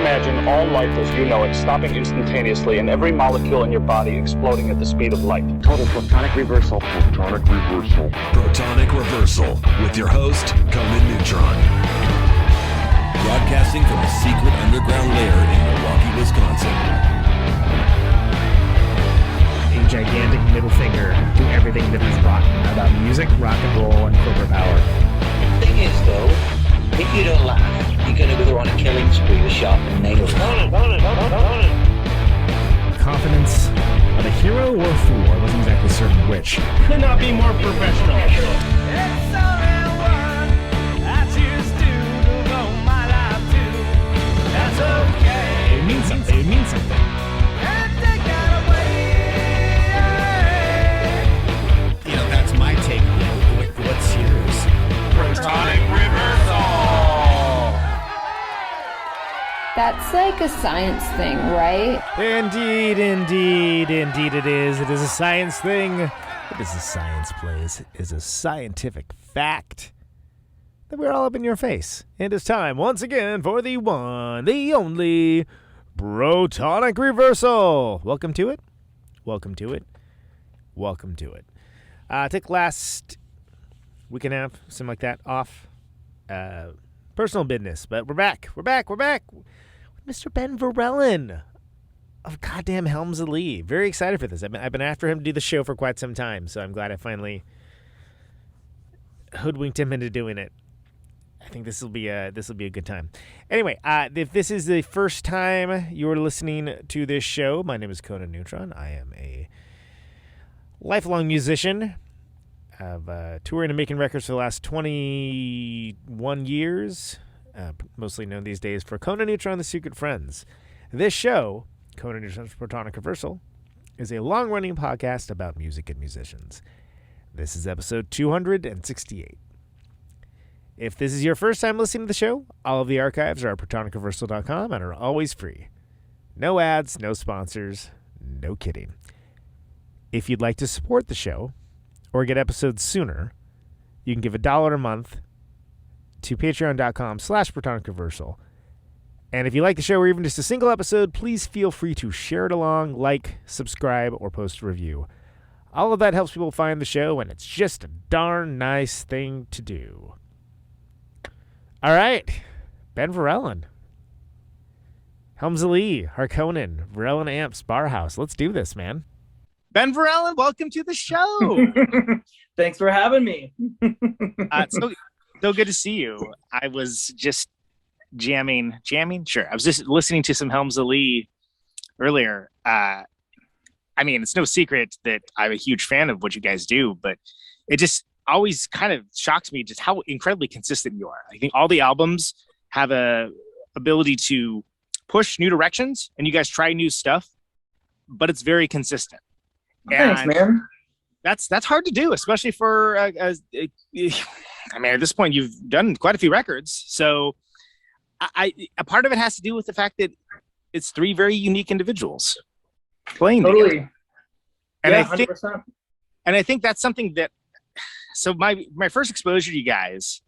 imagine all life as you know it stopping instantaneously and every molecule in your body exploding at the speed of light. Total Protonic Reversal. Protonic Reversal. Protonic Reversal with your host, Conan Neutron. Broadcasting from a secret underground lair in Milwaukee, Wisconsin. A gigantic middle finger to everything that is rock about music, rock and roll, and corporate power. The thing is, though, if you don't laugh, you're going to go on a killing spree with sharpened nails. Confidence of a hero or a fool. I wasn't exactly certain which. Could not be more professional. It's only one I choose to devote my life to. That's okay. It means something. It means something. And take that away. You know, that's my take on it. What's yours? Protonic Reversal. That's like a science thing, right? Indeed it is. It is a science thing. It is a science plays. It is a scientific fact that we're all up in your face. And it's time once again for the one, the only Protonic Reversal. Welcome to it. Welcome to it. Welcome to it. Took last week and a half, something like that, off. Personal business, but we're back. We're back. Mr. Ben Verellen of goddamn Helms Alee. Very excited for this. I've been after him to do the show for quite some time, so I'm glad I finally hoodwinked him into doing it. I think this will be a good time. Anyway, if this is the first time you're listening to this show, my name is Conan Neutron. I am a lifelong musician. I've touring and making records for the last 21 years. Mostly known these days for Conan Neutron, The Secret Friends. This show, Conan Neutron's Protonic Reversal, is a long-running podcast about music and musicians. This is episode 268. If this is your first time listening to the show, all of the archives are at protonicreversal.com and are always free. No ads, no sponsors, no kidding. If you'd like to support the show or get episodes sooner, you can give $1 a month to patreon.com/protonicreversal. And if you like the show or even just a single episode, please feel free to share it along, like, subscribe, or post a review. All of that helps people find the show, and it's just a darn nice thing to do. All right, Ben Verellen, Helms Alee, Harkonen, Verellen Amps, Barhouse. Let's do this, man. Ben Verellen, welcome to the show. Thanks for having me. So good to see you. I was just jamming. Sure. I was just listening to some Helms Alee earlier. I mean, it's no secret that I'm a huge fan of what you guys do, but it just always kind of shocks me just how incredibly consistent you are. I think all the albums have a ability to push new directions, and you guys try new stuff, but it's very consistent. Thanks, man. That's hard to do, especially for I mean, at this point, you've done quite a few records. So a part of it has to do with the fact that it's three very unique individuals playing totally together. And yeah, 100%. I think that's something that, so my first exposure to you guys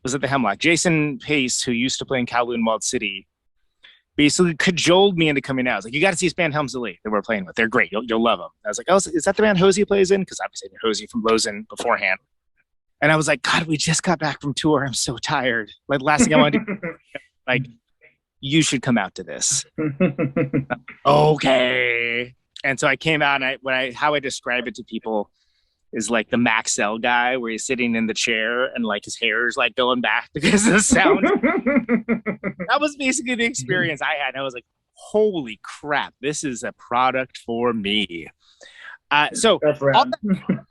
was at the Hemlock. Jason Pace, who used to play in Kowloon Wild City, basically cajoled me into coming out. I was like, you got to see this band Helms Alee that we're playing with. They're great. You'll love them. I was like, oh, is that the band Hosey plays in? Because obviously I knew Hosey from Lozen beforehand. And I was like, God, we just got back from tour. I'm so tired. Like, last thing I want to do, like, you should come out to this. Okay. And so I came out, and how I describe it to people is like the Maxell guy, where he's sitting in the chair and like his hair is like going back because of the sound. That was basically the experience I had. And I was like, holy crap, this is a product for me. So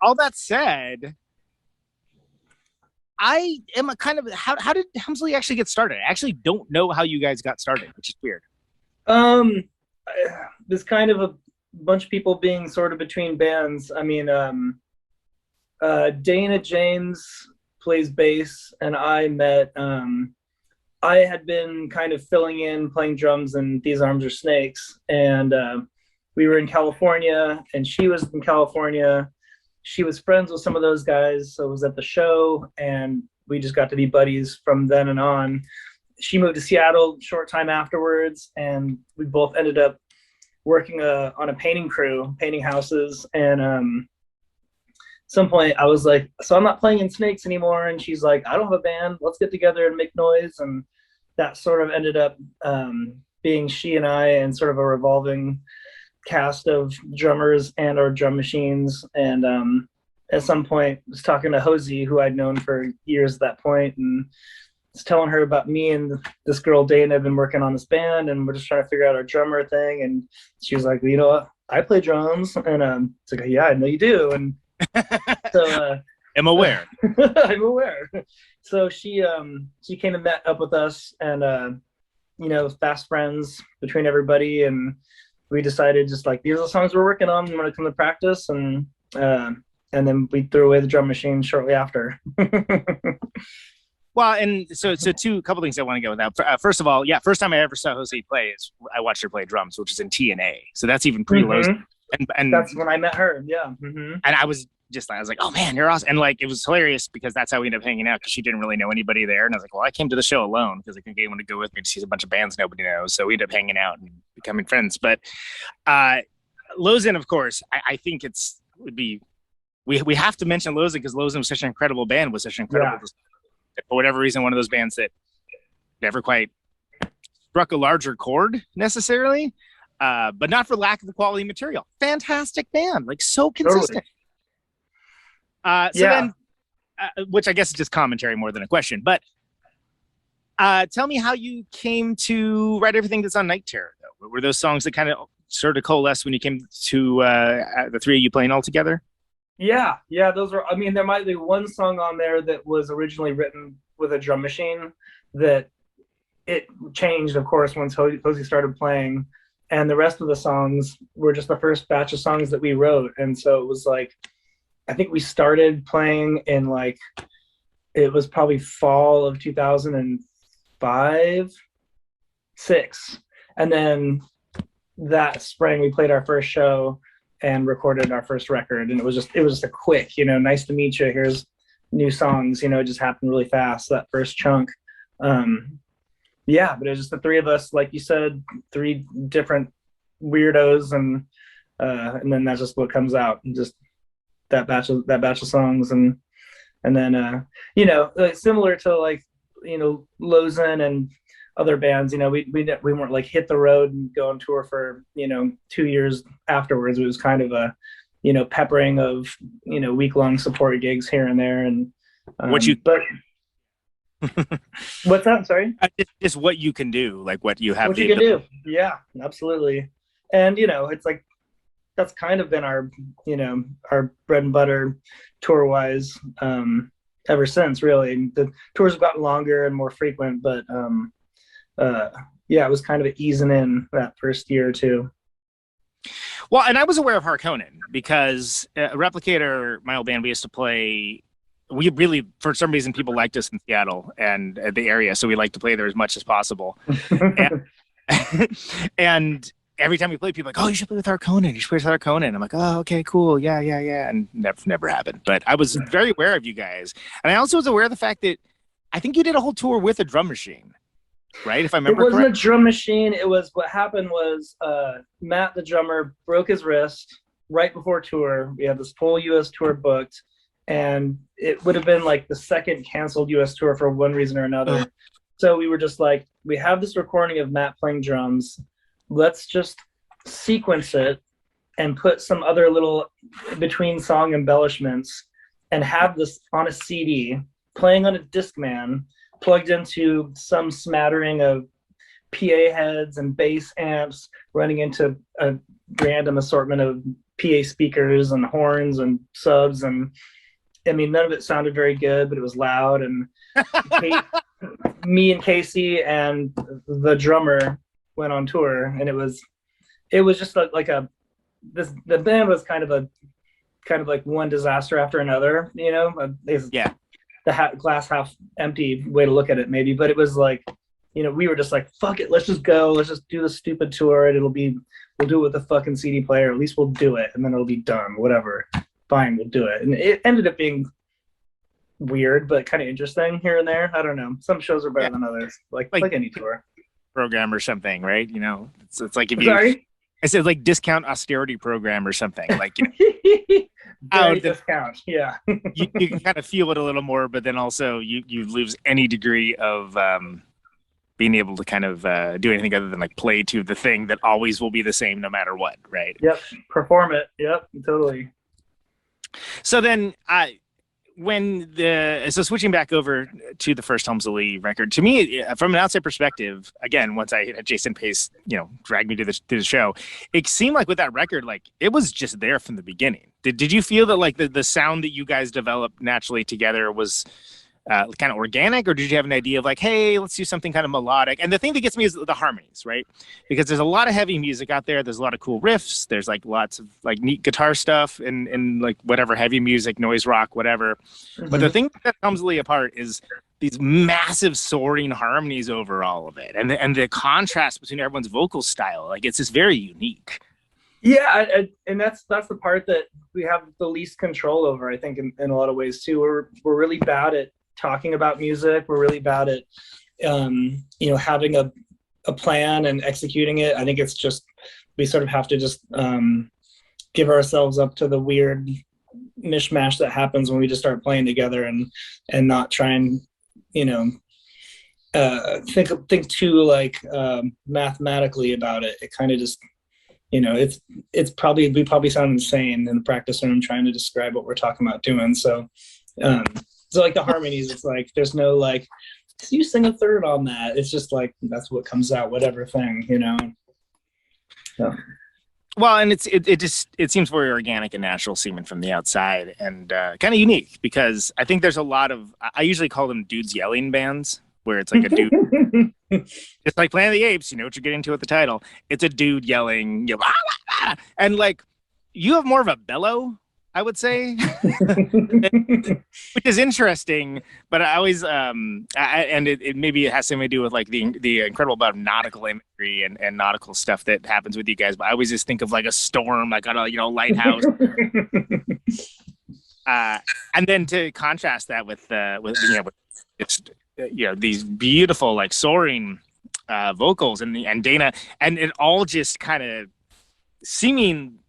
all that said, I am a kind of, how did Helms Alee actually get started? I actually don't know how you guys got started, which is weird. There's kind of a bunch of people being sort of between bands. I mean, Dana James plays bass, and I met, I had been kind of filling in, playing drums in These Arms Are Snakes, and we were in California, and she was in California. She was friends with some of those guys, so it was at the show, and we just got to be buddies from then and on. she moved to Seattle a short time afterwards, and we both ended up working on a painting crew, painting houses. And some point I was like, so I'm not playing in Snakes anymore. And she's like, I don't have a band. Let's get together and make noise. And that sort of ended up being she and I, and sort of a revolving cast of drummers and or drum machines. And at some point I was talking to Hosey, who I'd known for years at that point, and was telling her about me and this girl Dana have been working on this band, and we're just trying to figure out our drummer thing. And she was like, well, you know what, I play drums. And it's like, yeah, I know you do. And so I'm aware. I'm aware. So she came and met up with us, and fast friends between everybody, and we decided just like, these are the songs we're working on, I'm gonna come to practice. And then we threw away the drum machine shortly after. Well, and so couple things I want to go with that. First of all, first time I ever saw Jose play is I watched her play drums, which is in TNA. So that's even pre-Lowe's. And that's when I met her. Yeah. Mm-hmm. And I was like, oh man, you're awesome. And like, it was hilarious because that's how we ended up hanging out, because she didn't really know anybody there. And I was like, well, I came to the show alone because I couldn't get anyone to go with me to see a bunch of bands nobody knows. So we ended up hanging out and becoming friends. But Lozen, of course, I think we have to mention Lozen, because Lozen was such an incredible band, was such an incredible, for whatever reason, one of those bands that never quite struck a larger chord necessarily, but not for lack of the quality material. Fantastic band, like so consistent. Then, which I guess is just commentary more than a question, but tell me how you came to write everything that's on Night Terror, though. Were those songs that kind of sort of coalesced when you came to the three of you playing all together? Yeah, those were, I mean, there might be one song on there that was originally written with a drum machine that it changed, of course, once Hosey started playing, and the rest of the songs were just the first batch of songs that we wrote. And so it was like, I think we started playing in like, it was probably fall of 2005, 6. And then that spring we played our first show and recorded our first record. And it was just a quick, nice to meet you, here's new songs, it just happened really fast, that first chunk. But it was just the three of us, like you said, three different weirdos, and then that's just what comes out, and just that batch of songs. And then like, similar to like Lozen and other bands, we weren't like hit the road and go on tour for 2 years afterwards. It was kind of a peppering of week-long support gigs here and there. And what's that? Sorry, just what you can do, like what you have. What you can do, yeah, absolutely. And it's like that's kind of been our our bread and butter tour wise ever since. Really, the tours have gotten longer and more frequent, but it was kind of easing in that first year or two. Well, and I was aware of Harkonen because Replicator, my old band, we used to play. We really, for some reason, people liked us in Seattle and the area, so we like to play there as much as possible. and every time we play, people are like, oh, you should play with Harkonen. You should play with Harkonen. I'm like, oh, okay, cool. Yeah. And never happened. But I was very aware of you guys. And I also was aware of the fact that I think you did a whole tour with a drum machine, right? If I remember correctly. It wasn't a drum machine. It was, what happened was Matt, the drummer, broke his wrist right before tour. We had this full U.S. tour booked, and it would have been like the second canceled U.S. tour for one reason or another. So we were just like, we have this recording of Matt playing drums. Let's just sequence it and put some other little between song embellishments and have this on a CD, playing on a Discman, plugged into some smattering of PA heads and bass amps, running into a random assortment of PA speakers and horns and subs. And I mean, none of it sounded very good, but it was loud. And me and Casey and the drummer went on tour, and it was just like the band was kind of like one disaster after another, the glass half empty way to look at it maybe, but it was like, we were just like, fuck it, let's just go, let's just do the stupid tour, and we'll do it with a fucking CD player, at least we'll do it, and then it'll be done, whatever, fine, we'll do it. And it ended up being weird, but kind of interesting here and there. I don't know. Some shows are better than others, like any tour program or something, right? You know, it's like if you. Sorry? I said like discount austerity program or something. Like discount, yeah. you can kind of feel it a little more, but then also you lose any degree of being able to kind of do anything other than like play to the thing that always will be the same no matter what, right? Yep, perform it. Yep, totally. So then so switching back over to the first Helms Alee record, to me, from an outside perspective, again, once I had Jason Pace, drag me to the show, it seemed like with that record, like it was just there from the beginning. Did you feel that like the sound that you guys developed naturally together was kind of organic, or did you have an idea of like, hey, let's do something kind of melodic? And the thing that gets me is the harmonies, right? Because there's a lot of heavy music out there. There's a lot of cool riffs. There's like lots of like neat guitar stuff and like whatever heavy music, noise rock, whatever. Mm-hmm. But the thing that comes Lee apart is these massive soaring harmonies over all of it, and the contrast between everyone's vocal style. Like it's just very unique. Yeah, and that's the part that we have the least control over, I think, in a lot of ways too. We're really bad at talking about music. We're really bad at having a plan and executing it. I think it's just we sort of have to just give ourselves up to the weird mishmash that happens when we just start playing together and not try and think too like mathematically about it. It kind of just we probably sound insane in the practice room trying to describe what we're talking about doing. So like the harmonies, it's like there's no like you sing a third on that. It's just like that's what comes out, whatever thing, So. Well, and it seems very organic and natural seeming from the outside, and kind of unique because I think there's a lot of I usually call them dudes yelling bands where it's like a dude. It's like Planet of the Apes, you know what you're getting into with the title. It's a dude yelling, and like you have more of a bellow, I would say, which is interesting. But I always, it maybe it has something to do with like the incredible amount of nautical imagery and nautical stuff that happens with you guys. But I always just think of like a storm, like on a lighthouse. And then to contrast that with these beautiful like soaring vocals and Dana, and it all just kind of seeming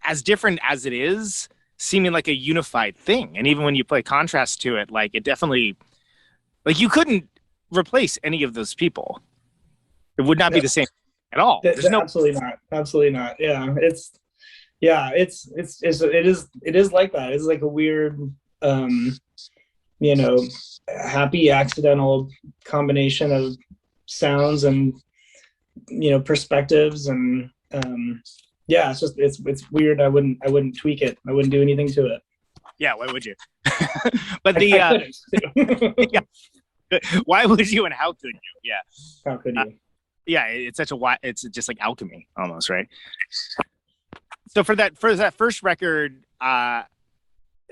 as different as it is, seeming like a unified thing. And even when you play contrast to it, like it definitely, like you couldn't replace any of those people. It would not be the same at all. There's no absolutely not. Yeah, it is like that. It's like a weird, happy accidental combination of sounds and perspectives and it's weird. I wouldn't tweak it. I wouldn't do anything to it. Yeah, why would you? But yeah, why would you and how could you? Yeah, how could you? It's just like alchemy almost, right? So for that first record, there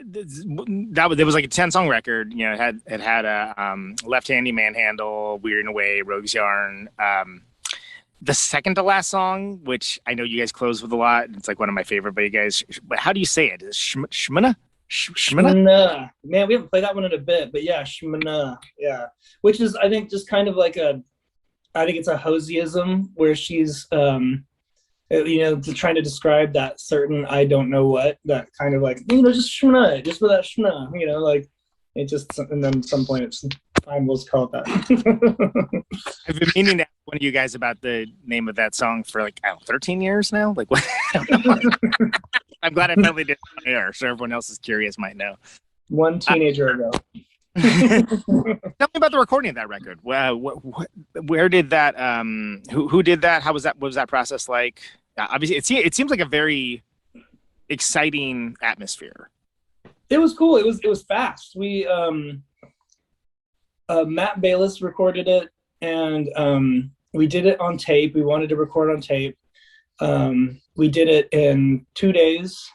was like a 10-song record. It had a Left Handy Manhandle, Weird in a Way, Rogue's Yarn. The second to last song, which I know you guys close with a lot, it's like one of my favorite. But you guys, how do you say it? Is Shmana? Shmana. Man, we haven't played that one in a bit, but yeah, Shmana. Yeah, which is I think just kind of like I think it's a Hoseyism where she's trying to describe that certain I don't know what, that kind of like just Shmana, just for that Shmana, like it just, and then at some point it's time we'll call it that. I've been meaning to ask one of you guys about the name of that song for 13 years now. Like what? I'm glad I finally did it on air, so everyone else is curious might know. One teenager ago. Tell me about the recording of that record. Where did that? Who did that? How was that? What was that process like? Obviously, it seems like a very exciting atmosphere. It was cool. It was fast. We Matt Bayless recorded it, and we did it on tape. We wanted to record on tape. We did it in 2 days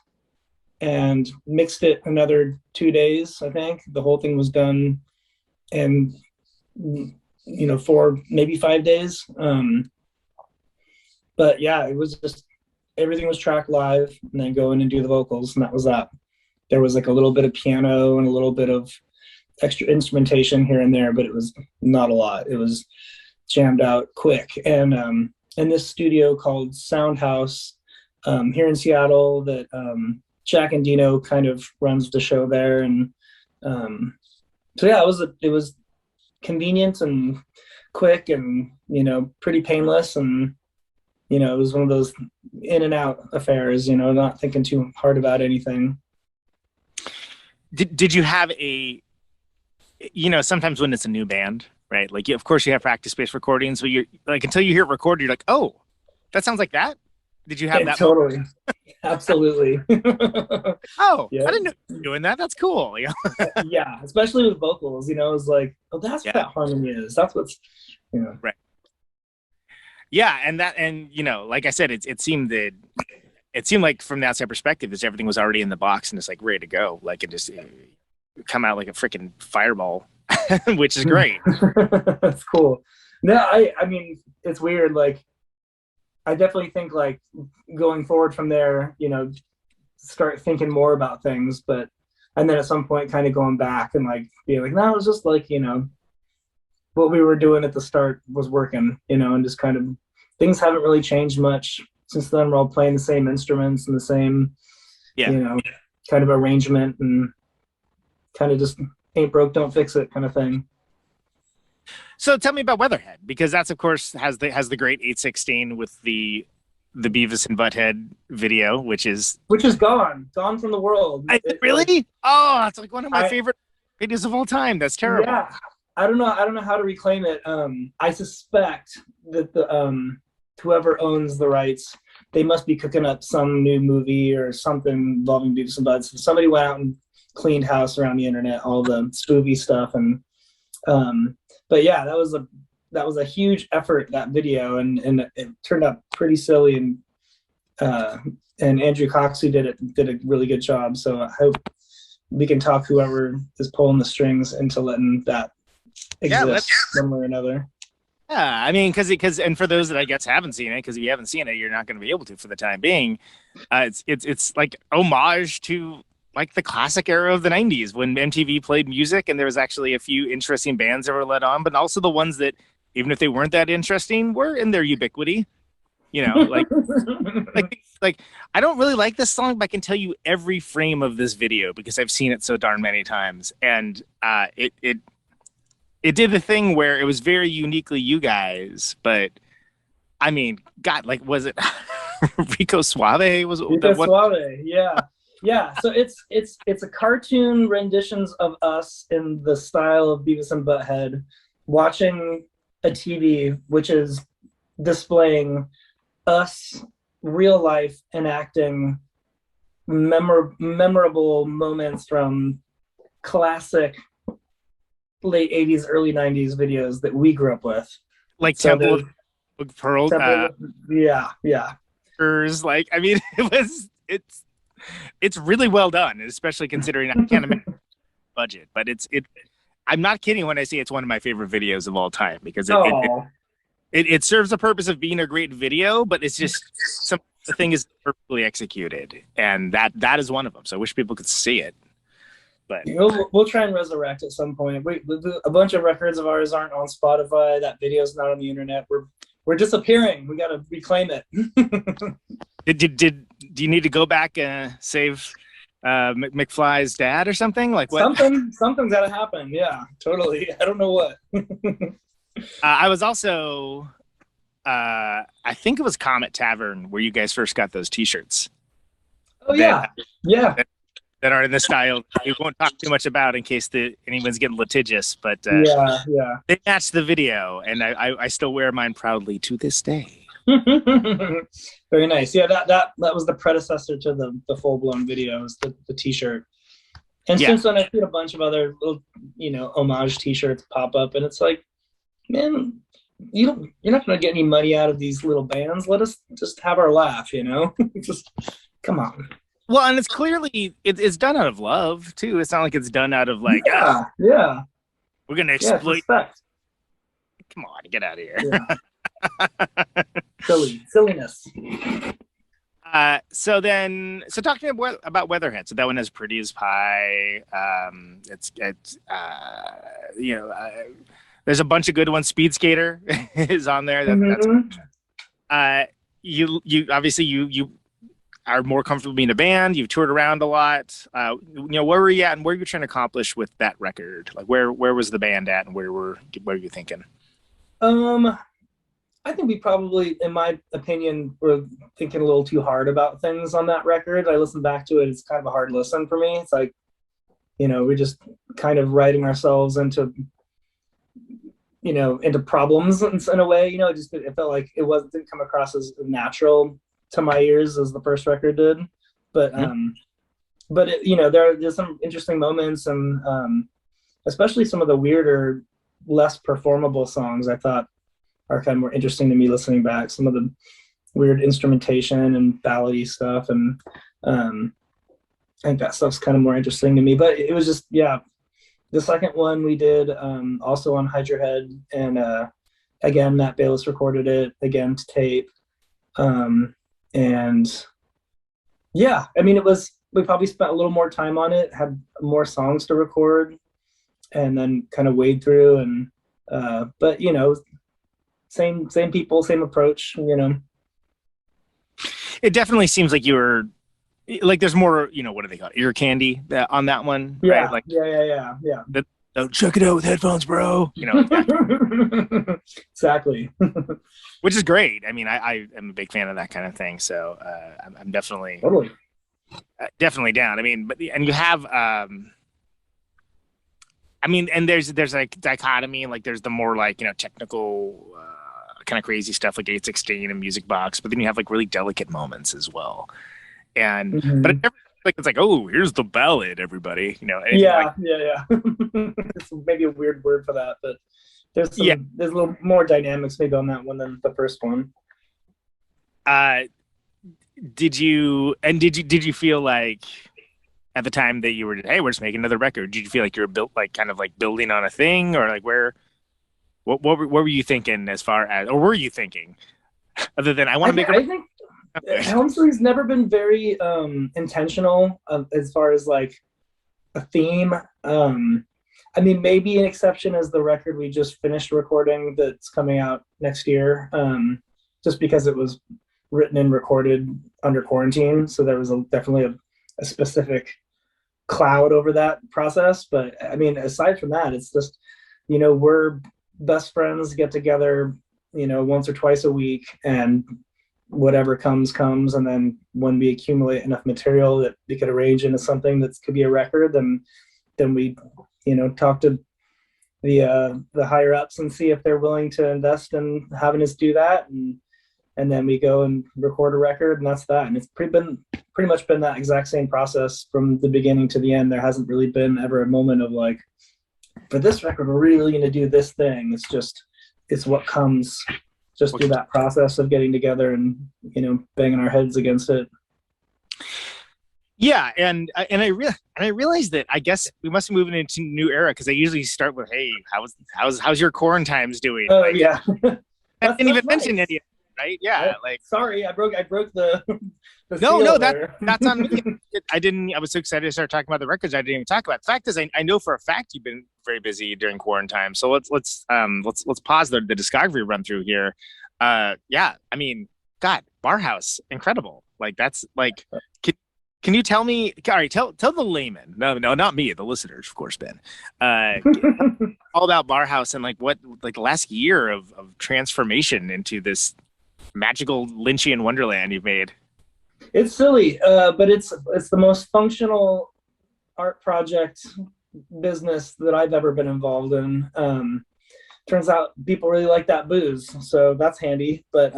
and mixed it another 2 days. I think the whole thing was done in 4, maybe 5 days. But yeah, it was just everything was tracked live, and then go in and do the vocals, and that was that. there was like a little bit of piano and a little bit of extra instrumentation here and there, but it was not a lot. It was jammed out quick. And in this studio called Soundhouse here in Seattle that Jack and Dino kind of runs the show there. And so yeah, it was convenient and quick and, pretty painless. And, it was one of those in and out affairs, not thinking too hard about anything. Did you have sometimes when it's a new band, right? Like, of course you have practice-based recordings, but you're like, until you hear it recorded, you're like, oh, that sounds like that. Did you have that? Totally. Absolutely. Oh, yeah. I didn't know you were doing that. That's cool. Yeah. Especially with vocals, it's like, oh, that's what that harmony is. That's what's, Right. Yeah. And like I said, it seemed like from the outside perspective, everything was already in the box and it's like ready to go. Like it just come out like a freaking fireball, which is great. That's cool. No, I mean, it's weird. Like, I definitely think like going forward from there, start thinking more about things, and then at some point kind of going back and like being like, no, it was just like, what we were doing at the start was working, and just kind of things haven't really changed much since then. We're all playing the same instruments and the same, kind of arrangement and kind of just ain't broke, don't fix it kind of thing. So tell me about Weatherhead, because that's of course has the great 816 with the Beavis and Butthead video, which is gone from the world. Really? It's like one of my favorite videos of all time. That's terrible. Yeah, I don't know how to reclaim it. I suspect that the whoever owns the rights, they must be cooking up some new movie or something involving Beavis and Butthead. So somebody went out and cleaned house around the internet, all the spoofy stuff, and but yeah, that was a huge effort, that video, and it turned out pretty silly, and Andrew Cox, who did a really good job. So I hope we can talk whoever is pulling the strings into letting that exist one way or another. Yeah, I mean, because and for those that I guess haven't seen it, because if you haven't seen it, you're not going to be able to for the time being. It's like homage to like the classic era of the 90s when MTV played music, and there was actually a few interesting bands that were let on, but also the ones that, even if they weren't that interesting, were in their ubiquity. Like I don't really like this song, but I can tell you every frame of this video because I've seen it so darn many times. And it did the thing where it was very uniquely you guys, but I mean, God, like, was it Rico Suave? Suave, yeah. Yeah, so it's a cartoon renditions of us in the style of Beavis and Butthead, watching a TV which is displaying us real life enacting memorable moments from classic late 80s, early 90s videos that we grew up with. Like Temple of Pearl. Yeah. Like, I mean, it's really well done, especially considering I can't imagine budget, but I'm not kidding when I say it's one of my favorite videos of all time, because it serves the purpose of being a great video, but it's just the thing is perfectly executed, and that is one of them. So I wish people could see it. But we'll try and resurrect at some point. A bunch of records of ours aren't on Spotify. That video's not on the internet. We're disappearing. We got to reclaim it. Do you need to go back and save McFly's dad or something? Like what? Something's got to happen. Yeah, totally. I don't know what. I was also, I think it was Comet Tavern where you guys first got those T-shirts. Oh yeah, that are in the style we won't talk too much about in case anyone's getting litigious, but yeah, they matched the video, and I still wear mine proudly to this day. Very nice. Yeah, that was the predecessor to the full-blown videos, the T-shirt. And since then I've seen a bunch of other little, homage T-shirts pop up, and it's like, man, you're not going to get any money out of these little bands. Let us just have our laugh, just come on. Well, and it's clearly it's done out of love too. It's not like it's done out of like, we're going to exploit. Come on, get out of here. Yeah. Silliness. So talk to me about Weatherhead. So that one has Pretty as Pie. There's a bunch of good ones. Speed Skater is on there. You obviously you are more comfortable being a band. You've toured around a lot. Where were you at, and what were you trying to accomplish with that record? Like where was the band at, and what were you thinking? I think we probably, in my opinion, were thinking a little too hard about things on that record. I listened back to it. It's kind of a hard listen for me. It's like, we're just kind of writing ourselves into problems in a way. It felt like it didn't come across as natural to my ears as the first record did. But there's some interesting moments, and especially some of the weirder, less performable songs I thought are kind of more interesting to me listening back. Some of the weird instrumentation and ballady stuff, and I think that stuff's kind of more interesting to me. But it was just, the second one we did also on Hide Your Head, and again Matt Bayless recorded it again to tape, and we probably spent a little more time on it, had more songs to record, and then kind of wade through, and but same people, same approach, It definitely seems like you were like, there's more, what do they call it? Ear candy on that one, yeah, right? Like, yeah. Check it out with headphones, bro. Exactly. Which is great. I mean, I am a big fan of that kind of thing. So I'm definitely down. I mean, and you have, and there's like dichotomy, like there's the more like, technical, kind of crazy stuff like 816 and Music Box, but then you have like really delicate moments as well. And but it never, like, it's like, oh, here's the ballad, everybody. Yeah. It's maybe a weird word for that, but there's a little more dynamics maybe on that one than the first one. Did you feel like at the time that you were, hey, we're just making another record, did you feel like you were building on a thing, or like what were you thinking as far as, or were you thinking other than I want to make I think Helms Alee's never been very intentional as far as like a theme. Maybe an exception is the record we just finished recording that's coming out next year, just because it was written and recorded under quarantine, so there was definitely a specific cloud over that process. But aside from that, it's just, we're best friends, get together, once or twice a week, and whatever comes, and then when we accumulate enough material that we could arrange into something that could be a record, then we talk to the higher ups and see if they're willing to invest in having us do that, and then we go and record a record, and that's that. And it's pretty much been that exact same process from the beginning to the end. There hasn't really been ever a moment of like, for this record we're really going to do this thing. It's what comes just through that process of getting together and banging our heads against it. Yeah, and I realized that I guess we must be moving into a new era, because I usually start with, hey, how's your quarantimes doing? Oh, yeah. I didn't even mention any, right? Yeah, like, sorry, I broke the no, that's on me. I was so excited to start talking about the records I didn't even talk about. The fact is, I know for a fact you've been very busy during quarantine. So let's pause the discography run through here. God, Barhouse, incredible. Like, that's like, can you tell me? All right, tell the layman. No, not me. The listeners, of course, Ben. All about Barhouse and like what, like, the last year of transformation into this magical Lynchian wonderland you've made. It's silly, but it's the most functional art project business that I've ever been involved in. Turns out people really like that booze, so that's handy. But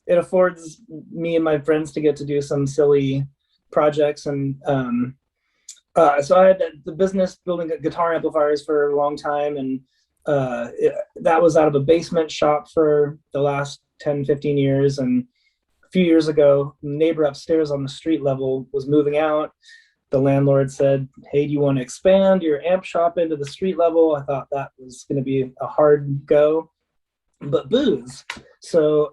it affords me and my friends to get to do some silly projects, and so I had the business building guitar amplifiers for a long time, and that was out of a basement shop for the last 10-15 years. And a few years ago, the neighbor upstairs on the street level was moving out. The landlord said, hey, do you want to expand your amp shop into the street level? I thought that was going to be a hard go, but booze. So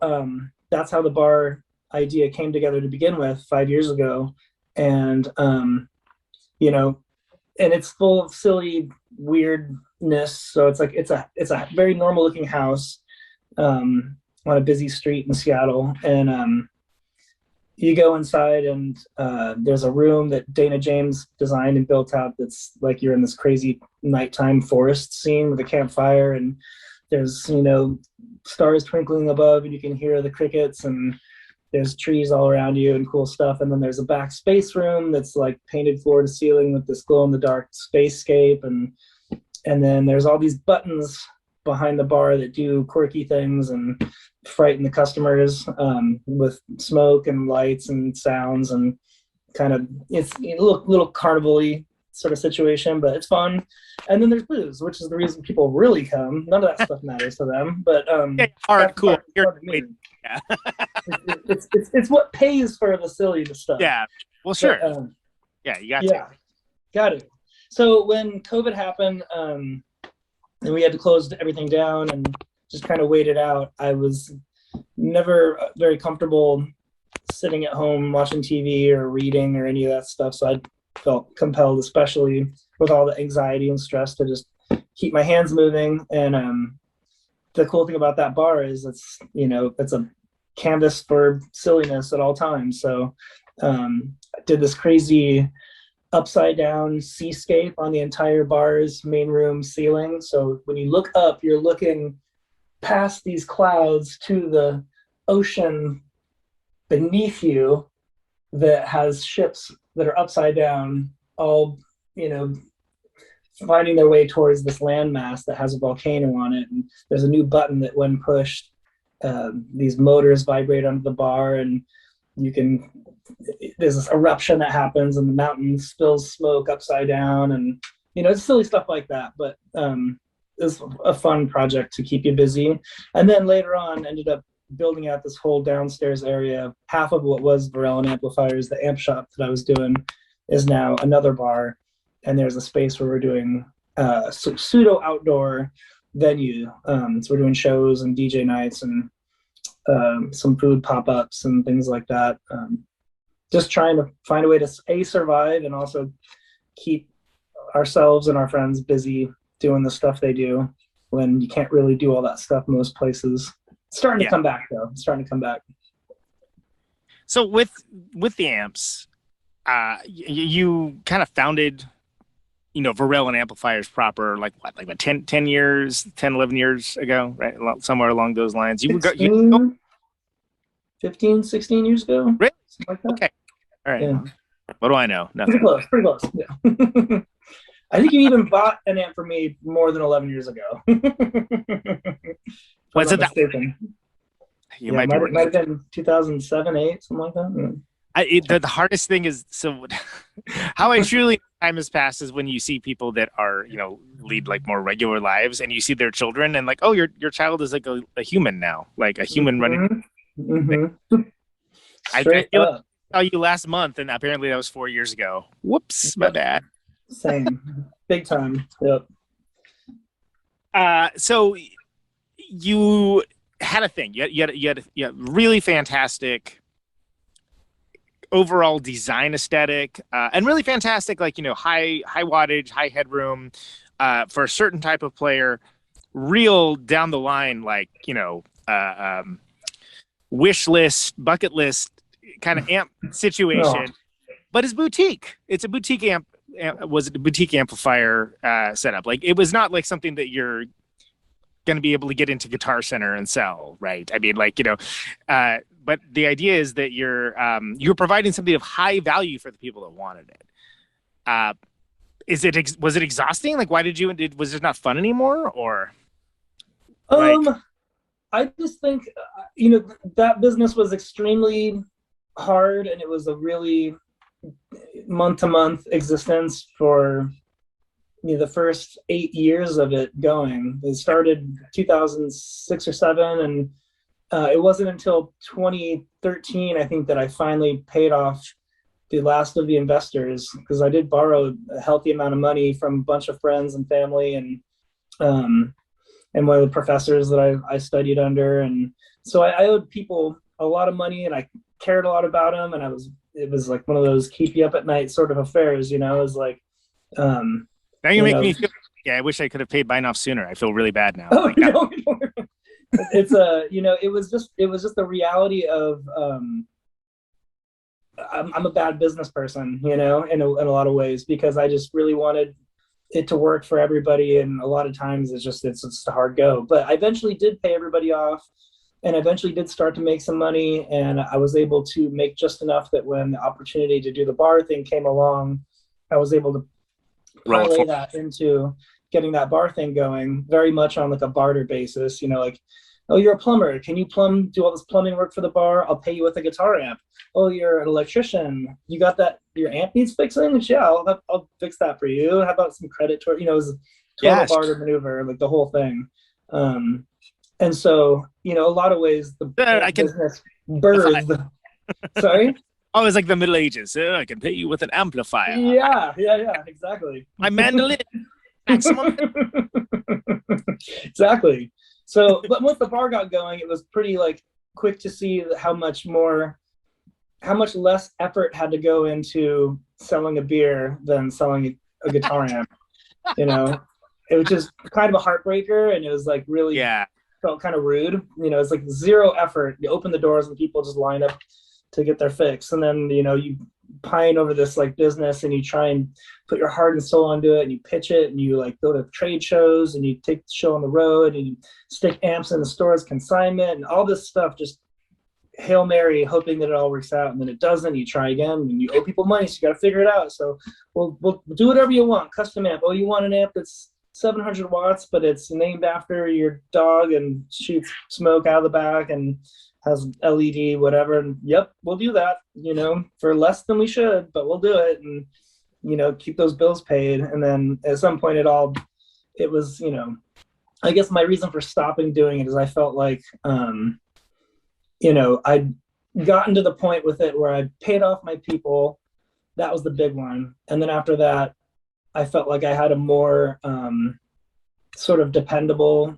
that's how the bar idea came together to begin with 5 years ago. And, you know, and it's full of silly weirdness. So it's like, it's a very normal looking house on a busy street in Seattle. And you go inside and there's a room that Dana James designed and built out that's like you're in this crazy nighttime forest scene with a campfire, and there's, you know, stars twinkling above and you can hear the crickets, and there's trees all around you and cool stuff. And then there's a back space room that's like painted floor to ceiling with this glow in the dark spacescape, and then there's all these buttons behind the bar that do quirky things and frighten the customers with smoke and lights and sounds, and kind of it's a little carnival-y sort of situation, but it's fun. And then there's booze, which is the reason people really come. None of that stuff matters to them, but hard, cool. Yeah. it's what pays for the silly stuff. Yeah. Well, sure. But, yeah, you got to. Got it. So when COVID happened, and we had to close everything down and just kind of wait it out, I was never very comfortable sitting at home watching TV or reading or any of that stuff. So I felt compelled, especially with all the anxiety and stress, to just keep my hands moving. And the cool thing about that bar is it's a canvas for silliness at all times. So I did this crazy upside down seascape on the entire bar's main room ceiling. So when you look up, you're looking past these clouds to the ocean beneath you that has ships that are upside down, all, you know, finding their way towards this landmass that has a volcano on it. And there's a new button that when pushed, these motors vibrate under the bar, and there's this eruption that happens and the mountain spills smoke upside down, and, you know, it's silly stuff like that. But it's a fun project to keep you busy. And then later on ended up building out this whole downstairs area. Half of what was Verellen Amplifiers, the amp shop that I was doing, is now another bar. And there's a space where we're doing pseudo outdoor venue. So we're doing shows and DJ nights and some food pop-ups and things like that. Just trying to find a way to survive and also keep ourselves and our friends busy doing the stuff they do when you can't really do all that stuff most places. It's starting to come back though. It's starting to come back. So with the amps, you kind of founded, you know, Verellen Amplifiers proper, like 10 years, 10, 11 years ago, right? Somewhere along those lines. 15, 16 years ago. Really? Something like that. Okay. All right. Yeah. What do I know? Nothing. Pretty close. Yeah. I think you even bought an amp for me more than 11 years ago. Was it that? Might have been 2007, 8, something like that. The hardest thing is, so how I truly time has passed is when you see people that are, you know, lead like more regular lives, and you see their children and like, oh, your child is like a human now, like a human running. Mm-hmm. I saw you last month, and apparently that was 4 years ago. Whoops, my bad. Same, big time. Yep. So you had a thing. You had really fantastic overall design aesthetic, and really fantastic, like, you know, high wattage, high headroom, for a certain type of player. Real down the line, like, you know, wish list, bucket list kind of amp situation, but it's boutique. It's a boutique amp. Was it a boutique amplifier setup? Like, it was not like something that you're going to be able to get into Guitar Center and sell, right? I mean, like, you know, but the idea is that you're providing something of high value for the people that wanted it. Was it exhausting? Like, why was it not fun anymore, or? I just think, you know, that business was extremely hard, and it was a really month-to-month existence for, you know, the first 8 years of it going. It started 2006 or 7, and it wasn't until 2013, I think, that I finally paid off the last of the investors, because I did borrow a healthy amount of money from a bunch of friends and family, and one of the professors that I studied under. And so I owed people a lot of money and I cared a lot about them, and it was like one of those keep you up at night sort of affairs, you know. It was like now you make me feel, I wish I could have paid mine off sooner. I feel really bad now. Oh, no. It's it was just the reality of I'm a bad business person, you know, in a lot of ways, because I just really wanted it to work for everybody, and a lot of times it's just a hard go. But I eventually did pay everybody off, and eventually did start to make some money, and I was able to make just enough that when the opportunity to do the bar thing came along, I was able to parlay that into getting that bar thing going, very much on like a barter basis, you know, like, oh, you're a plumber, can you do all this plumbing work for the bar? I'll pay you with a guitar amp. Oh, you're an electrician, you got that, your amp needs fixing? Yeah, I'll fix that for you. How about some credit toward, you know, it was a total barter maneuver, like the whole thing. And so, you know, a lot of ways the business birthed. Sorry? Oh, it's like the Middle Ages. I can pay you with an amplifier. Yeah, exactly. My mandolin. Maximum. Exactly. So, but once the bar got going, it was pretty like quick to see how much less effort had to go into selling a beer than selling a guitar amp. You know, it was just kind of a heartbreaker, and it was like really felt kind of rude. You know, it's like zero effort. You open the doors and people just line up to get their fix, and then, you know, you pine over this like business, and you try and put your heart and soul into it, and you pitch it, and you like go to trade shows, and you take the show on the road, and you stick amps in the stores consignment, and all this stuff, just Hail Mary, hoping that it all works out, and then it doesn't. You try again, and you owe people money, so you got to figure it out. So we'll do whatever you want. Custom amp. Oh, you want an amp that's 700 watts, but it's named after your dog and shoots smoke out of the back and has LED, whatever. And yep, we'll do that, you know, for less than we should, but we'll do it, and, you know, keep those bills paid. And then at some point it was, you know, I guess my reason for stopping doing it is I felt like, you know, I'd gotten to the point with it where I paid off my people. That was the big one. And then after that, I felt like I had a more sort of dependable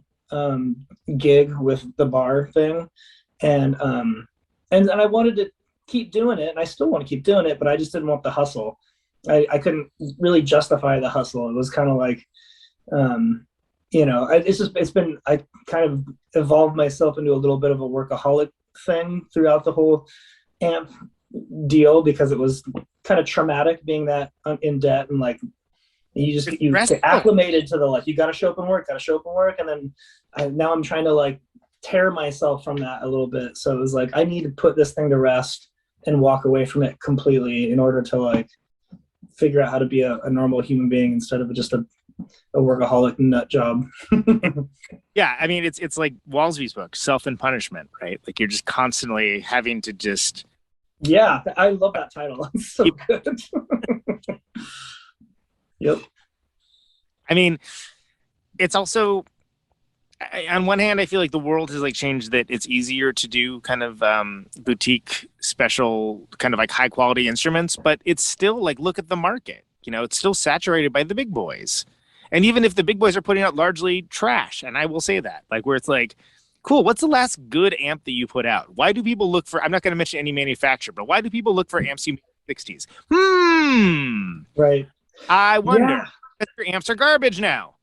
gig with the bar thing. And I wanted to keep doing it, and I still want to keep doing it, but I just didn't want the hustle. I couldn't really justify the hustle. It was kind of like, you know, I kind of evolved myself into a little bit of a workaholic thing throughout the whole amp deal, because it was kind of traumatic being that in debt, and like you get acclimated to the, like, you got to show up and work, and then now I'm trying to like tear myself from that a little bit. So it was like, I need to put this thing to rest and walk away from it completely in order to like figure out how to be a normal human being instead of just a workaholic nut job. Yeah, I mean, it's like Walsby's book, Self and Punishment, right? Like you're just constantly having to just. Yeah, I love that title. It's so good. Yep. I mean, it's also, on one hand, I feel like the world has like changed, that it's easier to do kind of boutique, special, kind of like high quality instruments, but it's still like, look at the market. You know, it's still saturated by the big boys. And even if the big boys are putting out largely trash, and I will say that, like, where it's like, cool, what's the last good amp that you put out? Why do people look for, I'm not going to mention any manufacturer, but why do people look for amps you made in the 60s? Right. I wonder. Your amps are garbage now.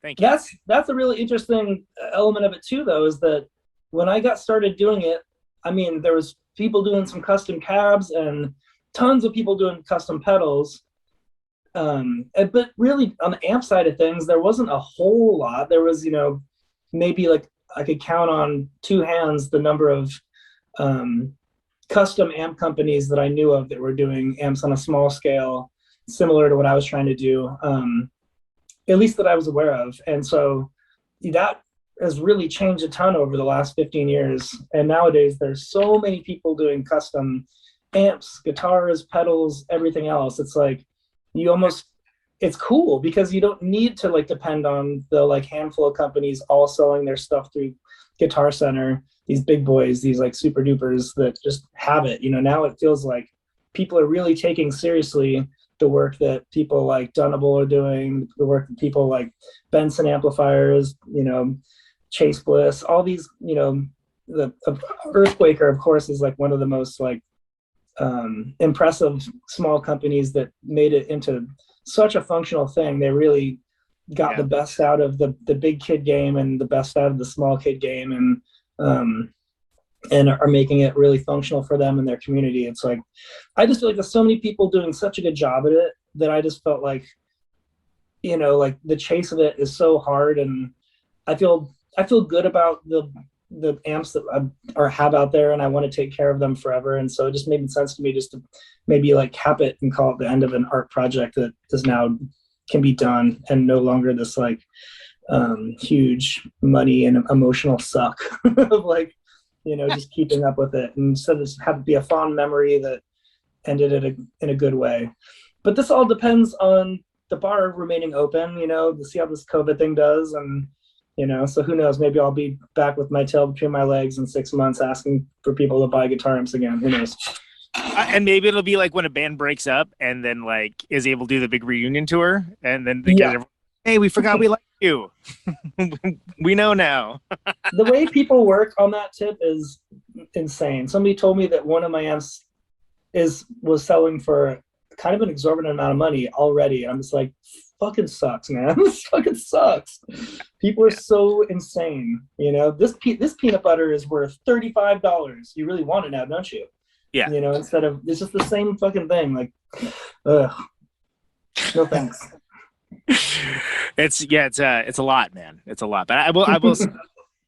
Thank you. That's a really interesting element of it too, though, is that when I got started doing it, I mean, there was people doing some custom cabs and tons of people doing custom pedals. But really on the amp side of things, there wasn't a whole lot. There was, you know, maybe like I could count on two hands the number of custom amp companies that I knew of that were doing amps on a small scale, similar to what I was trying to do, at least that I was aware of. And so that has really changed a ton over the last 15 years. And nowadays there's so many people doing custom amps, guitars, pedals, everything else. It's like, it's cool because you don't need to like depend on the like handful of companies all selling their stuff through Guitar Center, these big boys, these like super dupers that just have it. You know, now it feels like people are really taking seriously the work that people like Dunnable are doing, the work that people like Benson Amplifiers, you know, Chase Bliss, all these, you know, the Earthquaker, of course, is like one of the most like impressive small companies that made it into such a functional thing. They really got the best out of the big kid game and the best out of the small kid game, and are making it really functional for them and their community. It's like, I just feel like there's so many people doing such a good job at it that I just felt like, you know, like the chase of it is so hard, and I feel good about the amps that I have out there, and I want to take care of them forever. And so it just made sense to me just to maybe like cap it and call it the end of an art project that is now can be done, and no longer this like huge money and emotional suck of like, you know, just keeping up with it. And instead of just have it be a fond memory that ended it in a good way. But this all depends on the bar remaining open, you know, to see how this COVID thing does. And, you know, so who knows, maybe I'll be back with my tail between my legs in 6 months asking for people to buy guitar amps again. Who knows? And maybe it'll be like when a band breaks up and then like is able to do the big reunion tour, and then they get, hey, we forgot we liked you. We know now. The way people work on that tip is insane. Somebody told me that one of my amps was selling for kind of an exorbitant amount of money already. I'm just like, fucking sucks, man. This fucking sucks. People are so insane. You know, this peanut butter is worth $35. You really want it now, don't you? Yeah. You know, instead of, it's just the same fucking thing. Like, ugh. No thanks. It's a lot, man. It's a lot. But I will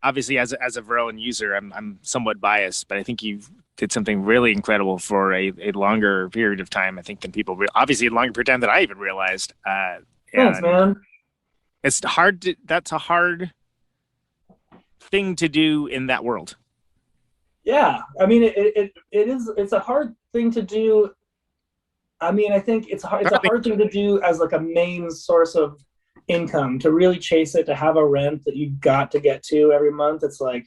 obviously as a Verellen user, I'm somewhat biased, but I think you did something really incredible for a longer period of time, I think, than people obviously a longer period of time than I even realized. Thanks, man. It's hard that's a hard thing to do in that world. Yeah. I mean, it's a hard thing to do. I mean, I think it's a hard thing to do as like a main source of income, to really chase it, to have a rent that you got to get to every month. It's like,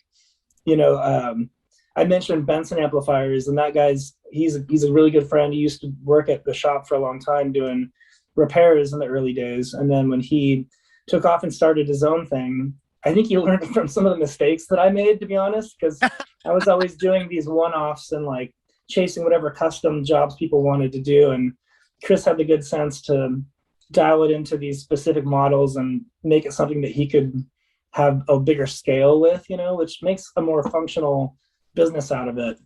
you know, I mentioned Benson Amplifiers, and that he's a really good friend. He used to work at the shop for a long time doing repairs in the early days. And then when he took off and started his own thing, I think he learned from some of the mistakes that I made, to be honest, because I was always doing these one-offs and like chasing whatever custom jobs people wanted to do. And Chris had the good sense to dial it into these specific models and make it something that he could have a bigger scale with, you know, which makes a more functional business out of it.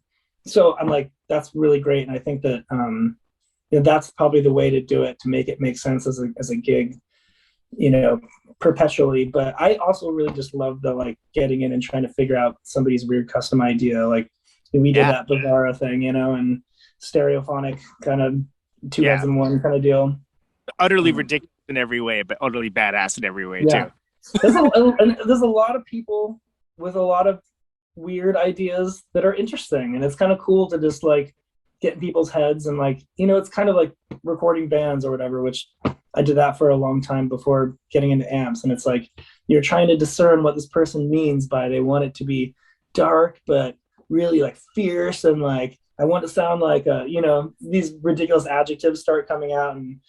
So I'm like, that's really great. And I think that you know, that's probably the way to do it, to make it make sense as a gig, you know, perpetually. But I also really just love the like getting in and trying to figure out somebody's weird custom idea. Like we did that Bavara thing, you know, and stereophonic kind of two heads in one kind of deal. Utterly ridiculous in every way, but utterly badass in every way too. There's a lot of people with a lot of weird ideas that are interesting, and it's kind of cool to just like get in people's heads. And like, you know, it's kind of like recording bands or whatever, which I did that for a long time before getting into amps. And it's like, you're trying to discern what this person means by, they want it to be dark, but really like fierce. And like, I want to sound like, you know, these ridiculous adjectives start coming out. And,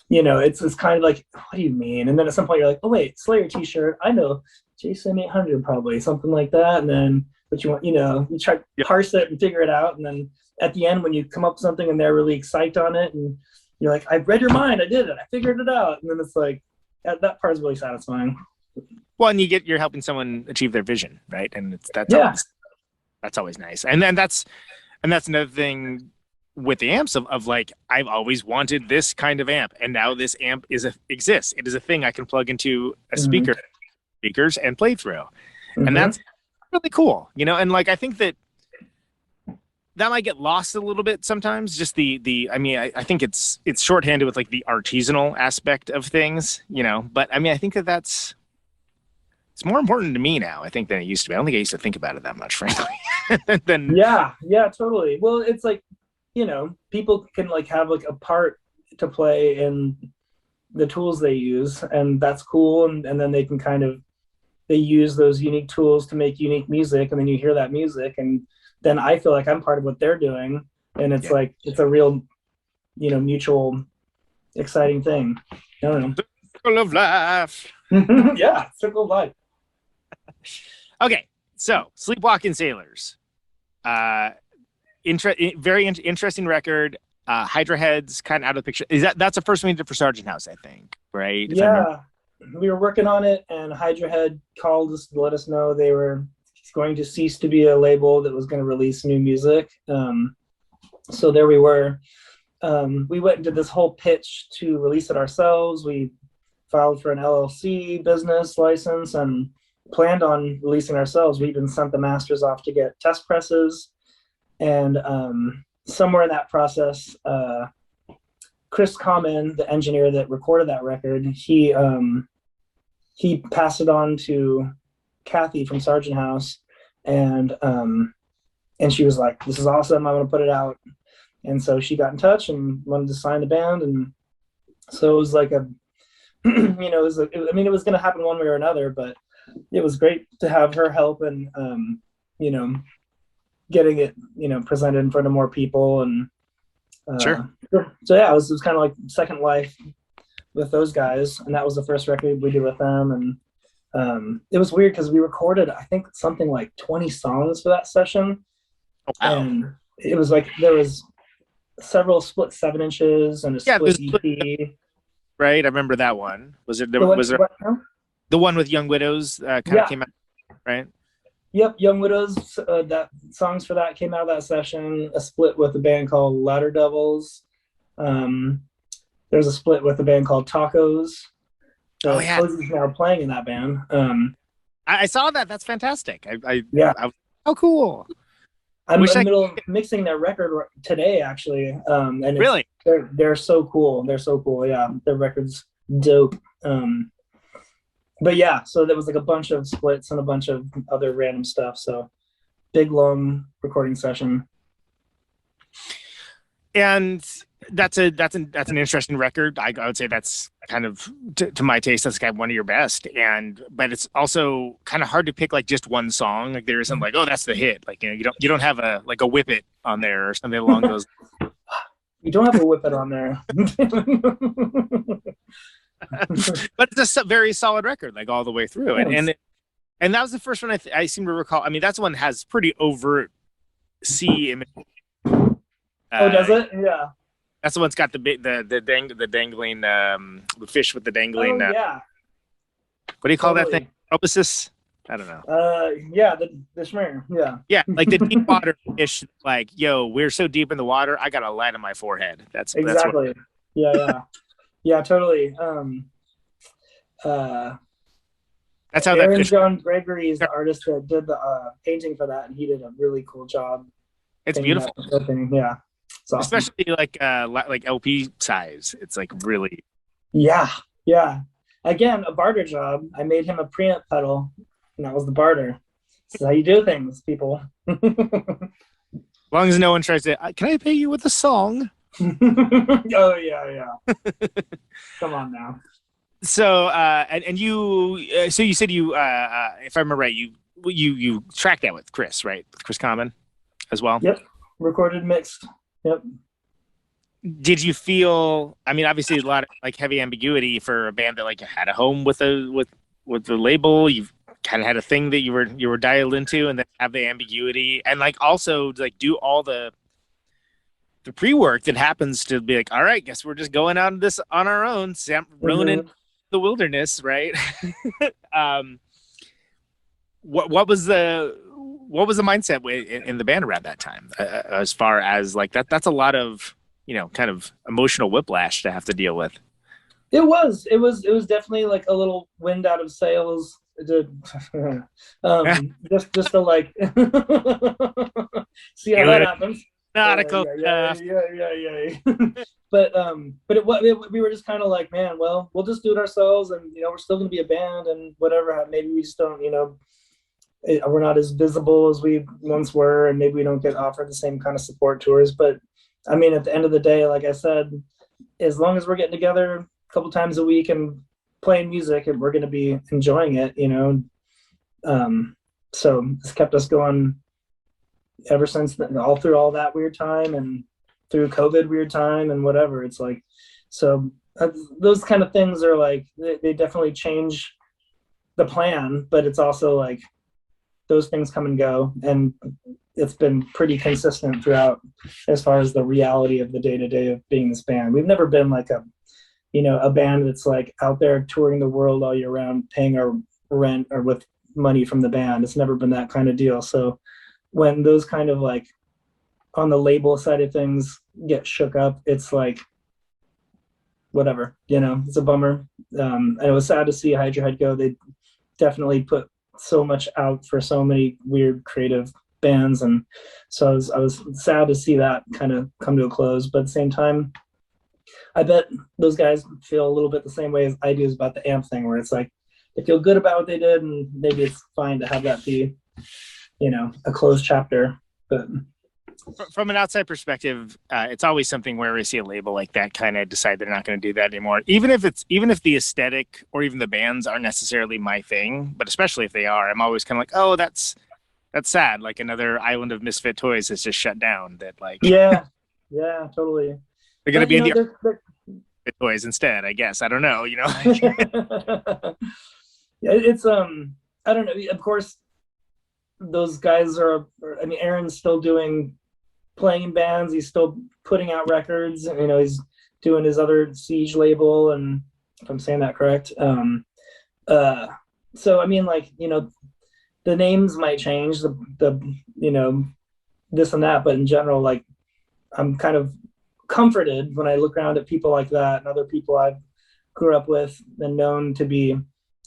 you know, it's kind of like, what do you mean? And then at some point you're like, oh wait, Slayer t-shirt, I know Jason 800 probably, something like that. And then, but you want, you know, you try to parse it and figure it out. And then at the end, when you come up with something and they're really excited on it, and you're like, I've read your mind, I did it, I figured it out. And then it's like, that part is really satisfying. Well, and you're helping someone achieve their vision, right? And that's always nice. And then that's another thing with the amps of like, I've always wanted this kind of amp, and now this amp exists. It is a thing I can plug into a speakers and play through. And that's really cool, you know. And like, I think that might get lost a little bit sometimes, just I mean, I think it's shorthanded with like the artisanal aspect of things, you know. But I mean, I think it's more important to me now, I think, than it used to be. I don't think I used to think about it that much, frankly. Yeah, totally. Well, it's like, you know, people can like have like a part to play in the tools they use, and that's cool. And then they can they use those unique tools to make unique music, and then you hear that music, and then I feel like I'm part of what they're doing. And it's like, it's a real, you know, mutual exciting thing. I don't know. Circle of life. Yeah, circle of life. Okay. So Sleepwalking Sailors, very interesting record. Hydra Heads kind of out of the picture. That's the first one we did for Sargent House, I think, right? Yeah, we were working on it, and Hydra Head called us to let us know they were going to cease to be a label that was going to release new music. So there we were. We went and did this whole pitch to release it ourselves. We filed for an LLC business license and planned on releasing ourselves. We even sent the masters off to get test presses. And somewhere in that process, Chris Common, the engineer that recorded that record, he passed it on to Kathy from Sargent House, and she was like, "This is awesome. I'm going to put it out." And so she got in touch and wanted to sign the band, and so it was like it was going to happen one way or another, but it was great to have her help and getting it presented in front of more people, and sure. So yeah, it was kind of like Second Life with those guys, and that was the first record we did with them. And it was weird because we recorded, I think, something like 20 songs for that session. Oh, wow. And it was like there was several split 7-inches and a split EP. Right, I remember that one. Was there the one with Young Widows kind of came out, right? Yep, Young Widows. That songs for that came out of that session. A split with a band called Ladder Devils. There's a split with a band called Tacos. Oh yeah, Cozy's now playing in that band. I saw that. That's fantastic. Oh, cool. I'm in the middle of mixing their record today, actually. And really, they're so cool. They're so cool. Yeah, their record's dope. But yeah, so there was like a bunch of splits and a bunch of other random stuff. So big, long recording session. And that's an interesting record. I would say that's kind of to my taste, that's kind of one of your best. But it's also kind of hard to pick like just one song. Like there isn't like, oh, that's the hit. Like you don't have a Whip It on there or something along those. You don't have a Whip It on there. But it's a very solid record, like all the way through. And that was the first one I seem to recall. I mean, that's one has pretty overt C image. Does it? Yeah. That's the one's got the dangling the fish with the dangling. Yeah. What do you call that thing? Obasis? I don't know. Yeah, the schmear. Yeah. Yeah, like the deep water fish. Like, yo, we're so deep in the water, I got a light on my forehead. That's exactly. That's Yeah. Yeah, totally. That's how Aaron that fish. John Gregory is the artist that did the painting for that, and he did a really cool job. It's beautiful. Yeah. It's awesome. Especially like LP size. It's like really. Yeah. Again, a barter job. I made him a preamp pedal, and that was the barter. This is how you do things, people. As long as no one tries to, can I pay you with a song? Oh yeah. Come on now. So and you so you said you if I remember right, you tracked that with Chris, right? With Chris Common as well. Yep. Recorded, mixed. Yep. Did you feel, I mean, obviously a lot of like heavy ambiguity for a band that like had a home with the label. You've kind of had a thing that you were dialed into, and then have the ambiguity, and like also like do all the pre-work that happens to be like, all right, guess we're just going out this on our own, ruining the wilderness, right? What was the mindset in the band around that time, as far as like that's a lot of kind of emotional whiplash to have to deal with? It was definitely like a little wind out of sails. Just to like see how that happens. Nautical. Yeah. But we were just kind of like, man, well, we'll just do it ourselves, and we're still gonna be a band, and whatever. Maybe we just don't, we're not as visible as we once were, and maybe we don't get offered the same kind of support tours. But I mean, at the end of the day, like I said, as long as we're getting together a couple times a week and playing music, and we're gonna be enjoying it, so it's kept us going ever since then, all through all that weird time and through COVID weird time and whatever. It's like, so those kind of things are like, they definitely change the plan, but it's also like those things come and go, and it's been pretty consistent throughout as far as the reality of the day-to-day of being this band. We've never been like a band that's like out there touring the world all year round, paying our rent or with money from the band. It's never been that kind of deal. So when those kind of like on the label side of things get shook up, it's like, whatever, it's a bummer. And it was sad to see Hydra Head go. They definitely put so much out for so many weird creative bands, and so I was sad to see that kind of come to a close. But at the same time, I bet those guys feel a little bit the same way as I do about the amp thing, where it's like they feel good about what they did, and maybe it's fine to have that be a closed chapter. But from an outside perspective, it's always something where we see a label like that kind of decide they're not going to do that anymore. Even if the aesthetic or even the bands aren't necessarily my thing, but especially if they are, I'm always kind of like, oh, that's sad. Like another island of misfit toys has just shut down. That like yeah, totally. They're going to be in the misfit toys instead, I guess. I don't know. Yeah, it's I don't know. Of course, those guys are. I mean, Aaron's still playing in bands. He's still putting out records. He's doing his other Siege label, and if I'm saying that correct. So I mean, like, the names might change, the this and that, but in general, like, I'm kind of comforted when I look around at people like that and other people I've grew up with and known to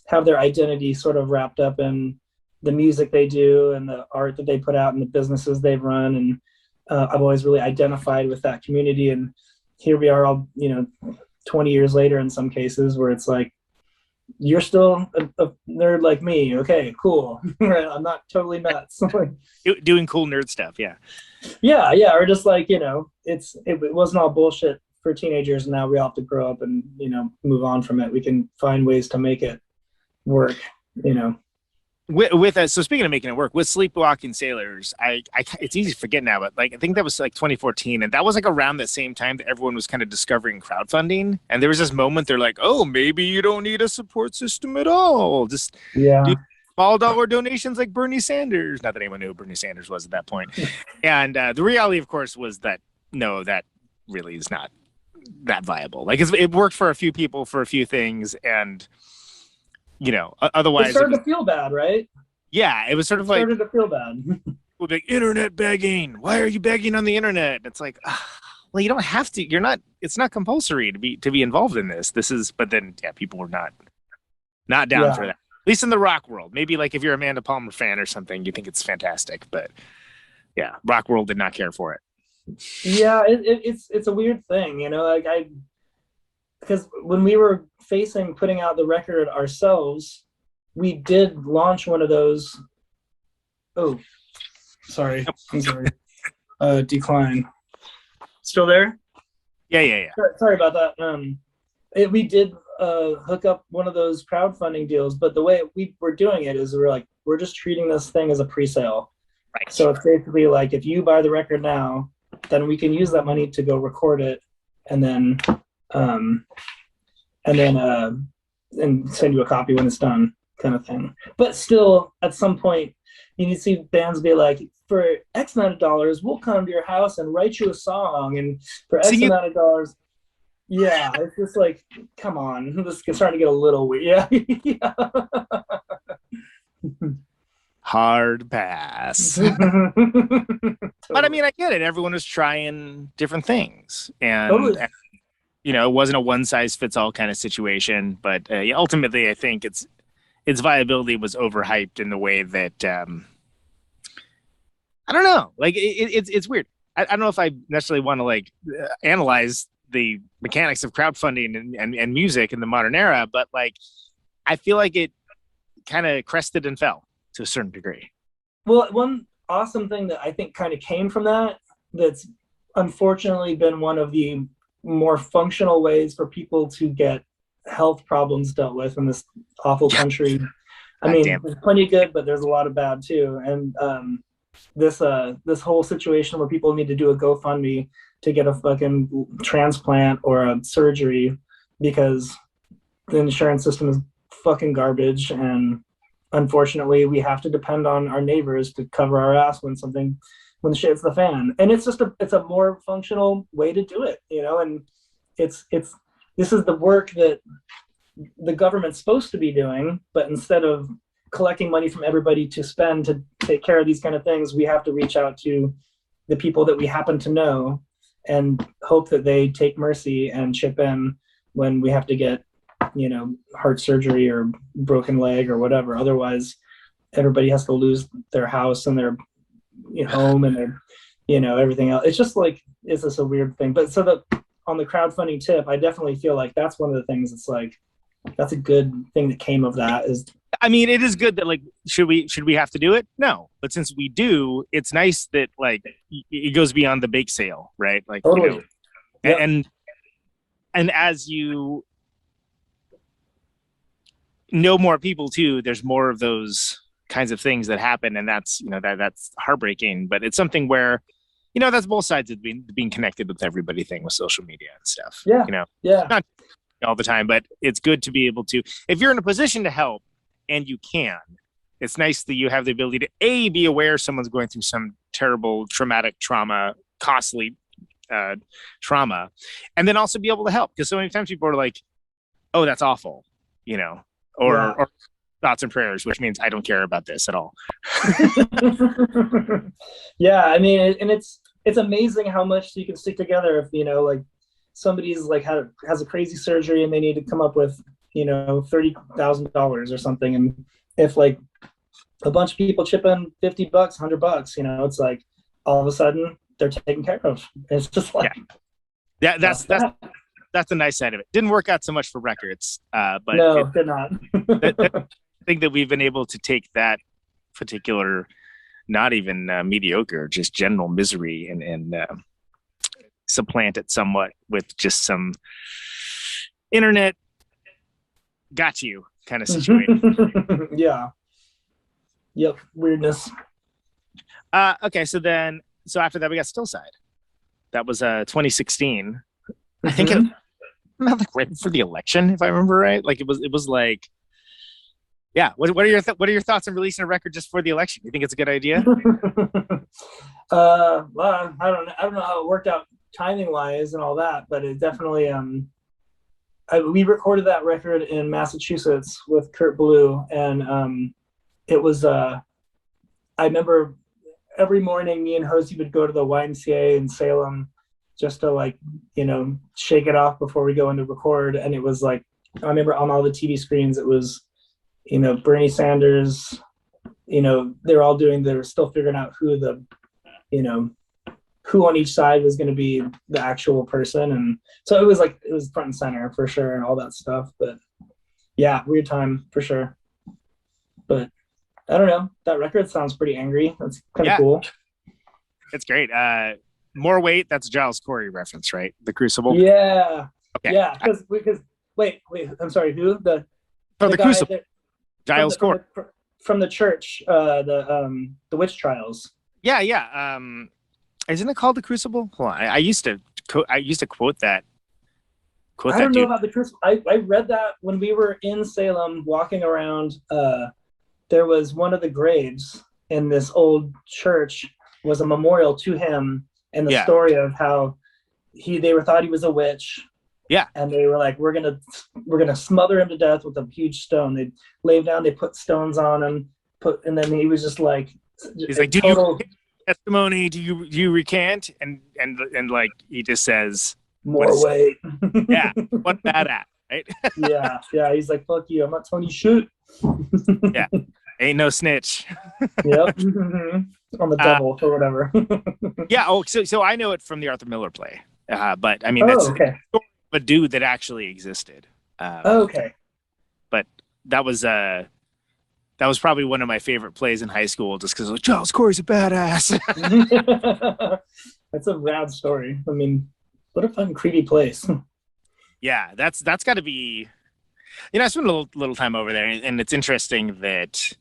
have their identity sort of wrapped up in the music they do and the art that they put out and the businesses they've run. And I've always really identified with that community. And here we are all, 20 years later in some cases, where it's like, you're still a nerd like me. Okay, cool. I'm not totally nuts. Doing cool nerd stuff. Yeah. Yeah. Or just like, it wasn't all bullshit for teenagers, and now we all have to grow up and, move on from it. We can find ways to make it work, With so speaking of making it work with Sleepwalking Sailors, I it's easy to forget now, but like I think that was like 2014, and that was like around the same time that everyone was kind of discovering crowdfunding, and there was this moment they're like, oh, maybe you don't need a support system at all, just do small dollar donations like Bernie Sanders. Not that anyone knew who Bernie Sanders was at that point. And the reality, of course, was that no, that really is not that viable. Like it worked for a few people for a few things, and otherwise it started to feel bad, right? Yeah, it was sort of like started to feel bad. People be like, internet begging. Why are you begging on the internet? It's like, well, you don't have to. You're not. It's not compulsory to be involved in this. This is. But then, people were not down for that. At least in the rock world. Maybe like if you're a Amanda Palmer fan or something, you think it's fantastic. But yeah, rock world did not care for it. Yeah, it's a weird thing, because when we were putting out the record ourselves, we did launch one of those. Oh, sorry. I'm sorry. Decline. Still there? Yeah. Sorry about that. We did hook up one of those crowdfunding deals, but the way we were doing it is we're just treating this thing as a pre-sale. Right. So it's basically like, if you buy the record now, then we can use that money to go record it, and then send you a copy when it's done, kind of thing. But still, at some point, you need to see bands be like, for X amount of dollars, we'll come to your house and write you a song, and for X amount of dollars. Yeah, it's just like, come on, this is starting to get a little weird. Yeah. Hard pass. But I mean, I get it. Everyone was trying different things, and totally. It wasn't a one size fits all kind of situation. But ultimately, I think its viability was overhyped in the way that I don't know. Like it's weird. I don't know if I necessarily want to analyze the mechanics of crowdfunding and music in the modern era, but like I feel like it kind of crested and fell to a certain degree. Well, one awesome thing that I think kind of came from that's unfortunately been one of the more functional ways for people to get health problems dealt with in this awful country. I mean, there's plenty of good, but there's a lot of bad too. And this whole situation where people need to do a GoFundMe to get a fucking transplant or a surgery because the insurance system is fucking garbage, and unfortunately, we have to depend on our neighbors to cover our ass when the shit hits the fan. And it's a more functional way to do it, and this is the work that the government's supposed to be doing, but instead of collecting money from everybody to spend to take care of these kind of things, we have to reach out to the people that we happen to know and hope that they take mercy and chip in when we have to get, heart surgery or broken leg or whatever. Otherwise, everybody has to lose their house and their home and their, everything else. It's just like, it's just a weird thing. But so on the crowdfunding tip, I definitely feel like that's one of the things that's like, that's a good thing that came of that. Is I mean, it is good that like, should we have to do it? No, but since we do, it's nice that like it goes beyond the bake sale, right? Like, totally. Yep. And as you know more people too, there's more of those kinds of things that happen, and that's that's heartbreaking. But it's something where that's both sides of being connected with everybody thing with social media and stuff. Yeah. Not all the time, but it's good to be able to, if you're in a position to help and you can, it's nice that you have the ability to be aware someone's going through some terrible traumatic trauma, costly trauma, and then also be able to help, because so many times people are like, oh, that's awful, or thoughts and prayers, which means I don't care about this at all. Yeah, I mean, and it's amazing how much you can stick together if like somebody's like has a crazy surgery and they need to come up with $30,000 or something, and if like a bunch of people chip in $50, $100, it's like all of a sudden they're taken care of. It's just like that's the nice side of it. Didn't work out so much for records, but no, it did not. I think that we've been able to take that particular, not even mediocre, just general misery, and supplant it somewhat with just some internet got you kind of situation. Yeah. Yep. Weirdness. Okay. So after that we got Stillside. That was 2016. I think it like right before the election, if I remember right. Like it was like, yeah. What are your thoughts on releasing a record just for the election? You think it's a good idea? Well, I don't know how it worked out timing wise and all that, but it definitely we recorded that record in Massachusetts with Kurt Blue, and it was I remember every morning me and Hosey would go to the YMCA in Salem just to like shake it off before we go into record. And it was like, I remember on all the TV screens it was Bernie Sanders, they were still figuring out who the who on each side was going to be the actual person. And so it was front and center for sure and all that stuff. But yeah, weird time for sure. But I don't know. That record sounds pretty angry. That's kind of cool. It's great. More Weight, that's a Giles Corey reference, right? The Crucible? Yeah. Okay. Yeah, because wait, I'm sorry, who? The Crucible. Giles Corey. From the church, the witch trials. Yeah. Isn't it called The Crucible? Hold on. I used to quote that. I don't know about The Crucible. I read that when we were in Salem walking around. There was one of the graves in this old church was a memorial to him, and the story of how they thought he was a witch. Yeah. And they were like, we're gonna smother him to death with a huge stone. They lay him down, they put stones on him, and then he was just like, he's like, total testimony, do you recant? And like he just says, more weight. Yeah, what badass, right? yeah. He's like, fuck you, I'm not telling you shit. Yeah, ain't no snitch. Yep. On the devil or whatever. Yeah. Oh, so I know it from the Arthur Miller play, but I mean that's a dude that actually existed. Okay. But that was probably one of my favorite plays in high school, just because Giles Corey's a badass. That's a rad story. I mean, what a fun, creepy place. Yeah, that's got to be. I spent a little time over there, and it's interesting that,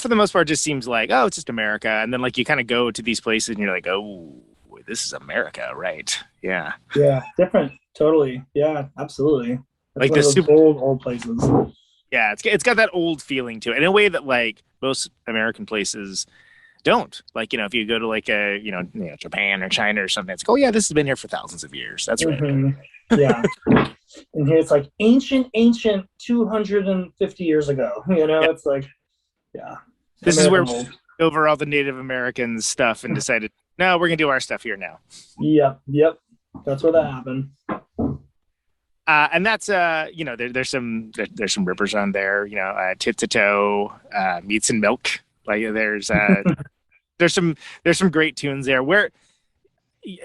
for the most part, it just seems like, oh, it's just America, and then like you kind of go to these places, and you're like, oh, this is America, right? Yeah. Yeah, different, totally. Yeah, absolutely. That's like the super old places. Yeah, it's got that old feeling to it in a way that like most American places don't. Like, you know, if you go to like a, Japan or China or something, it's like, oh yeah, this has been here for thousands of years. That's right. Yeah. And here it's like ancient 250 years ago. It's like, yeah. This is where we over all the Native American stuff and decided, no, we're gonna do our stuff here now. Yep. That's where that happened. And that's there's some rippers on there, Tit to Toe, Meats and Milk. Like there's some great tunes there. Where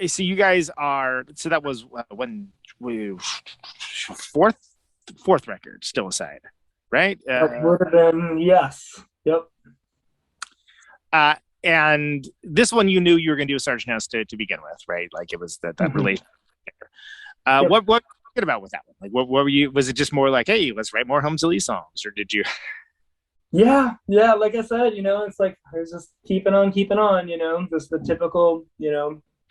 so you guys are, so that was when we fourth record, Still Aside, right? That would have been, yes. Yep. And this one you knew you were gonna do a Sergeant House to begin with, right? Like it was that relationship there. Yep. What good about with that one? Like what were you, was it just more like, hey, let's write more Helms Alee songs, or did you? Yeah, like I said, it's like there's just keeping on, just the typical,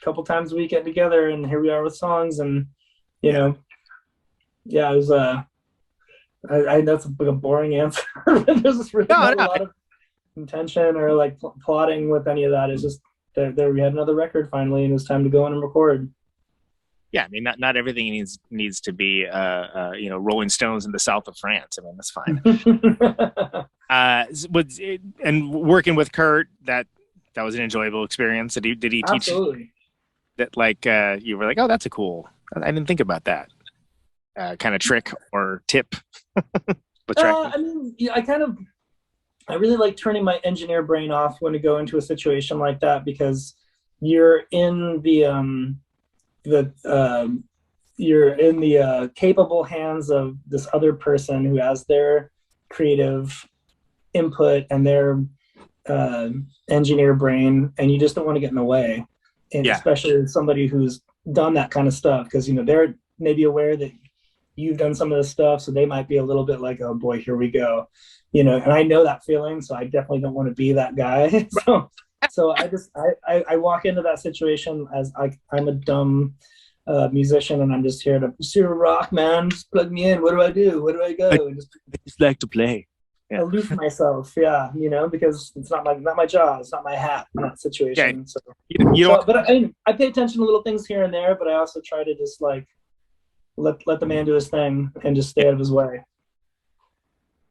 couple times a week getting together, and here we are with songs, and it was I that's like a boring answer. There's just really not a lot of intention or like plotting with any of that. It's just there we had another record finally, and it was time to go in and record. Yeah, I mean, not everything needs to be, Rolling Stones in the south of France. I mean, that's fine. And working with Kurt, that was an enjoyable experience. Did he teach Absolutely. That? Like, you were like, oh, that's a cool. I didn't think about that kind of trick or tip. I mean, I really like turning my engineer brain off when I go into a situation like that, because you're in the capable hands of this other person who has their creative input and their engineer brain, and you just don't want to get in the way. And especially somebody who's done that kind of stuff, because they're maybe aware that you've done some of this stuff, so they might be a little bit like, oh boy, here we go, and I know that feeling, so I definitely don't want to be that guy. So I walk into that situation as I'm a dumb musician, and I'm just here to rock, man. Just plug me in. What do I do? Where do I go? And I just like to play. Yeah. Aloof myself, because it's not my job. It's not my hat in that situation. Yeah. But I pay attention to little things here and there, but I also try to just like let the man do his thing and just stay out of his way.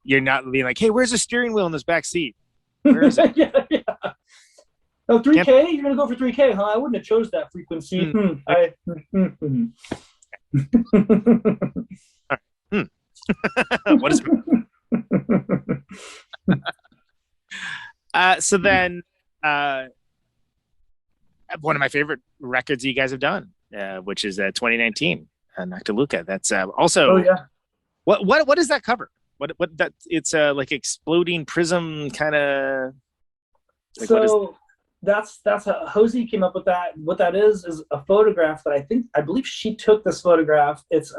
You're not being like, hey, where's the steering wheel in this back seat? Where is it? Yeah. Oh, 3K? You're going to go for 3K, huh? I wouldn't have chose that frequency. What is so then one of my favorite records you guys have done, which is 2019, Noctiluca. That's also... Oh, yeah. What is that cover? What that it's like exploding prism kind of... Like, so that's how Hosey came up with that. What that is a photograph that I believe she took this photograph. It's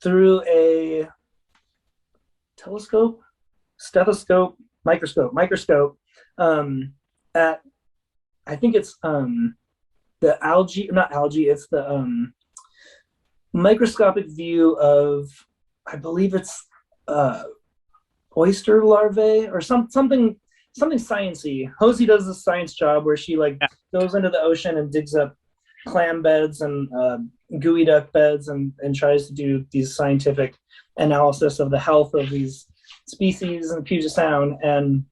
through a telescope, stethoscope, microscope at, I think it's the algae, not algae, it's the microscopic view of, I believe it's oyster larvae or something sciencey. Hosey does this science job where she goes into the ocean and digs up clam beds and gooey duck beds and tries to do these scientific analysis of the health of these species in Puget Sound. And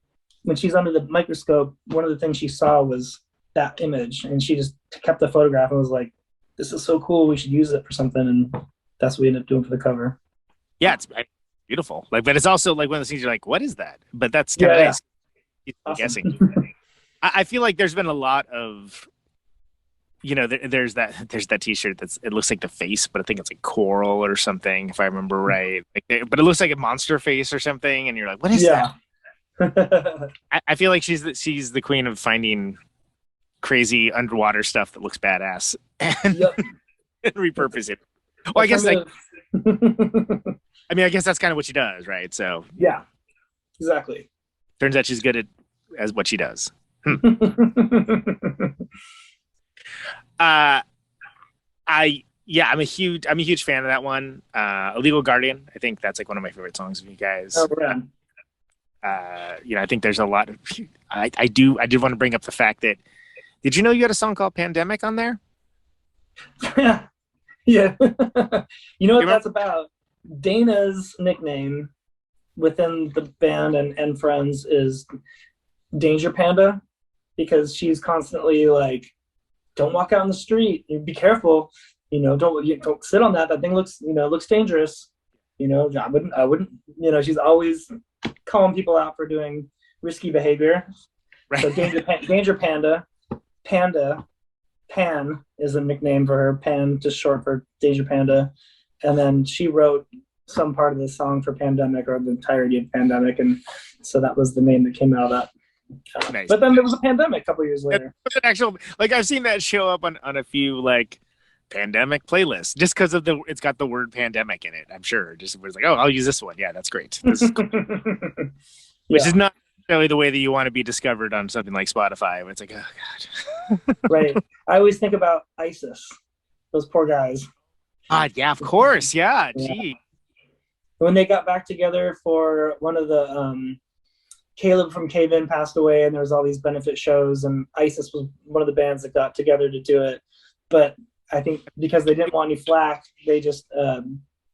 when she's under the microscope, one of the things she saw was that image, and she just kept the photograph and was like, this is so cool, we should use it for something. And that's what we ended up doing for the cover. Yeah, it's beautiful. But it's also like one of those things you're like, what is that? But that's kind of nice. Awesome. Guessing. I feel like there's been a lot of, there's that T-shirt it looks like the face, but I think it's like coral or something, if I remember right. But it looks like a monster face or something, and you're like, what is that? I feel like she's the queen of finding crazy underwater stuff that looks badass and, and repurpose it. Well, I guess I guess that's kind of what she does, right? So yeah, exactly. Turns out she's good as what she does. I Yeah, I'm a huge fan of that one. Illegal Guardian. I think that's like one of my favorite songs of you guys. Oh, right. I think there's a lot of. I did want to bring up the fact that. Did you know you had a song called Pandemic on there? Yeah. You know what that's about? Dana's nickname within the band and friends is Danger Panda, because she's constantly like, don't walk out in the street, be careful, don't sit on that thing looks dangerous. I wouldn't she's always calling people out for doing risky behavior. Right. So Danger Panda. Pan is a nickname for her. Pan, just short for Danger Panda. And then she wrote some part of the song for Pandemic, or the entirety of Pandemic, and so that was the name that came out of that. Nice. But then there was a pandemic a couple years later. An actual, I've seen that show up on a few pandemic playlists, just because of it's got the word pandemic in it. I'm sure just was like, oh, I'll use this one. Yeah, that's great. This is cool. Which is not really the way that you want to be discovered on something like Spotify. Where it's like, oh god. Right. I always think about ISIS. Those poor guys. Yeah, of course. Yeah. Gee. When they got back together for one of the Caleb from Cave In passed away, and there was all these benefit shows, and ISIS was one of the bands that got together to do it. But I think because they didn't want any flack, they just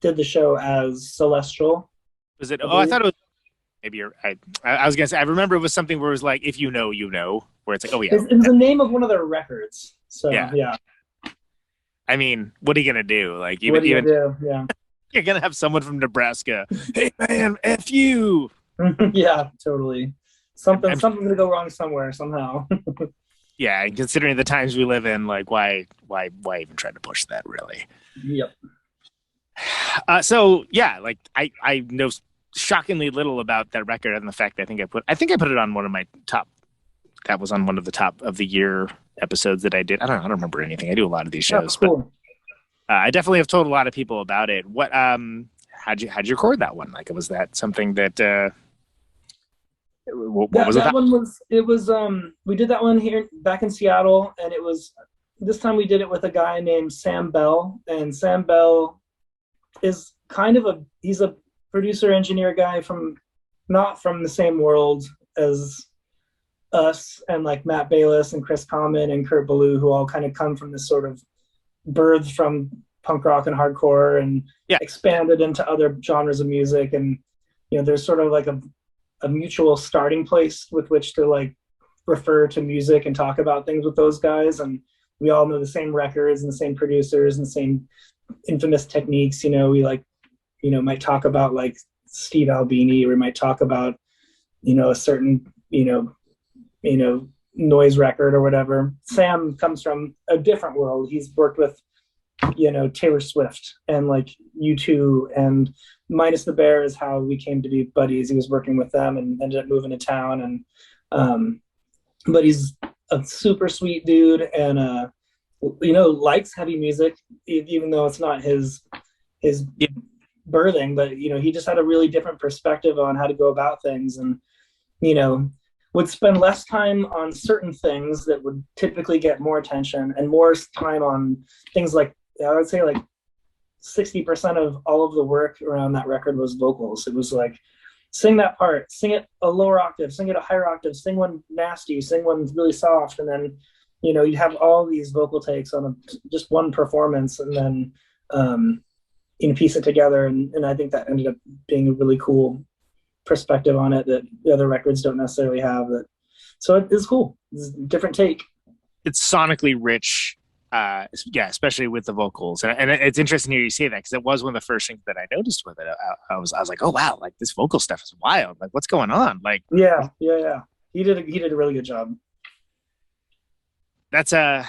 did the show as Celestial. Was it? Oh, I thought it was. Maybe you're. I was gonna say. I remember it was something where it was like, if you know, you know. Where it's like, oh yeah. It was the name of one of their records. So yeah. I mean, what are you gonna do? Like, what are you gonna do? Yeah. You're gonna have someone from Nebraska. Hey man, F you. Yeah, totally. Something's gonna go wrong somewhere somehow. Yeah, and considering the times we live in, like, why even try to push that, really? Yep. So yeah, like I know shockingly little about that record, and the fact that I think I put it on one of my top. That was on one of the top of the year episodes that I did. I don't remember anything. I do a lot of these shows, cool. But I definitely have told a lot of people about it. What how'd you record that one? Like, was that something that what was that one was we did that one here back in Seattle, and it was this time we did it with a guy named Sam Bell, and Sam Bell is he's a producer engineer guy not from the same world as us, and like Matt Bayless and Chris Common and Kurt Ballou, who all kind of come from this sort of birthed from punk rock and hardcore and expanded into other genres of music. And there's sort of like a mutual starting place with which to like refer to music and talk about things with those guys, and we all know the same records and the same producers and the same infamous techniques. We might talk about like Steve Albini, or we might talk about a certain noise record or whatever. Sam comes from a different world. He's worked with Taylor Swift and like U2, and Minus the Bear is how we came to be buddies. He was working with them and ended up moving to town, and but he's a super sweet dude, and likes heavy music, even though it's not his birthing, but he just had a really different perspective on how to go about things, and would spend less time on certain things that would typically get more attention, and more time on things like, I would say like 60% of all of the work around that record was vocals. It was like, sing that part, sing it a lower octave, sing it a higher octave, sing one nasty, sing one really soft, and then you'd have all these vocal takes on just one performance, and then piece it together, and I think that ended up being a really cool perspective on it that the other records don't necessarily have. That, so it's cool. It's a different take. It's sonically rich, especially with the vocals, and it's interesting to hear you say that, because it was one of the first things that I noticed with it. I was like, oh wow, like this vocal stuff is wild. Like, what's going on? Like, yeah. He did a really good job. That's I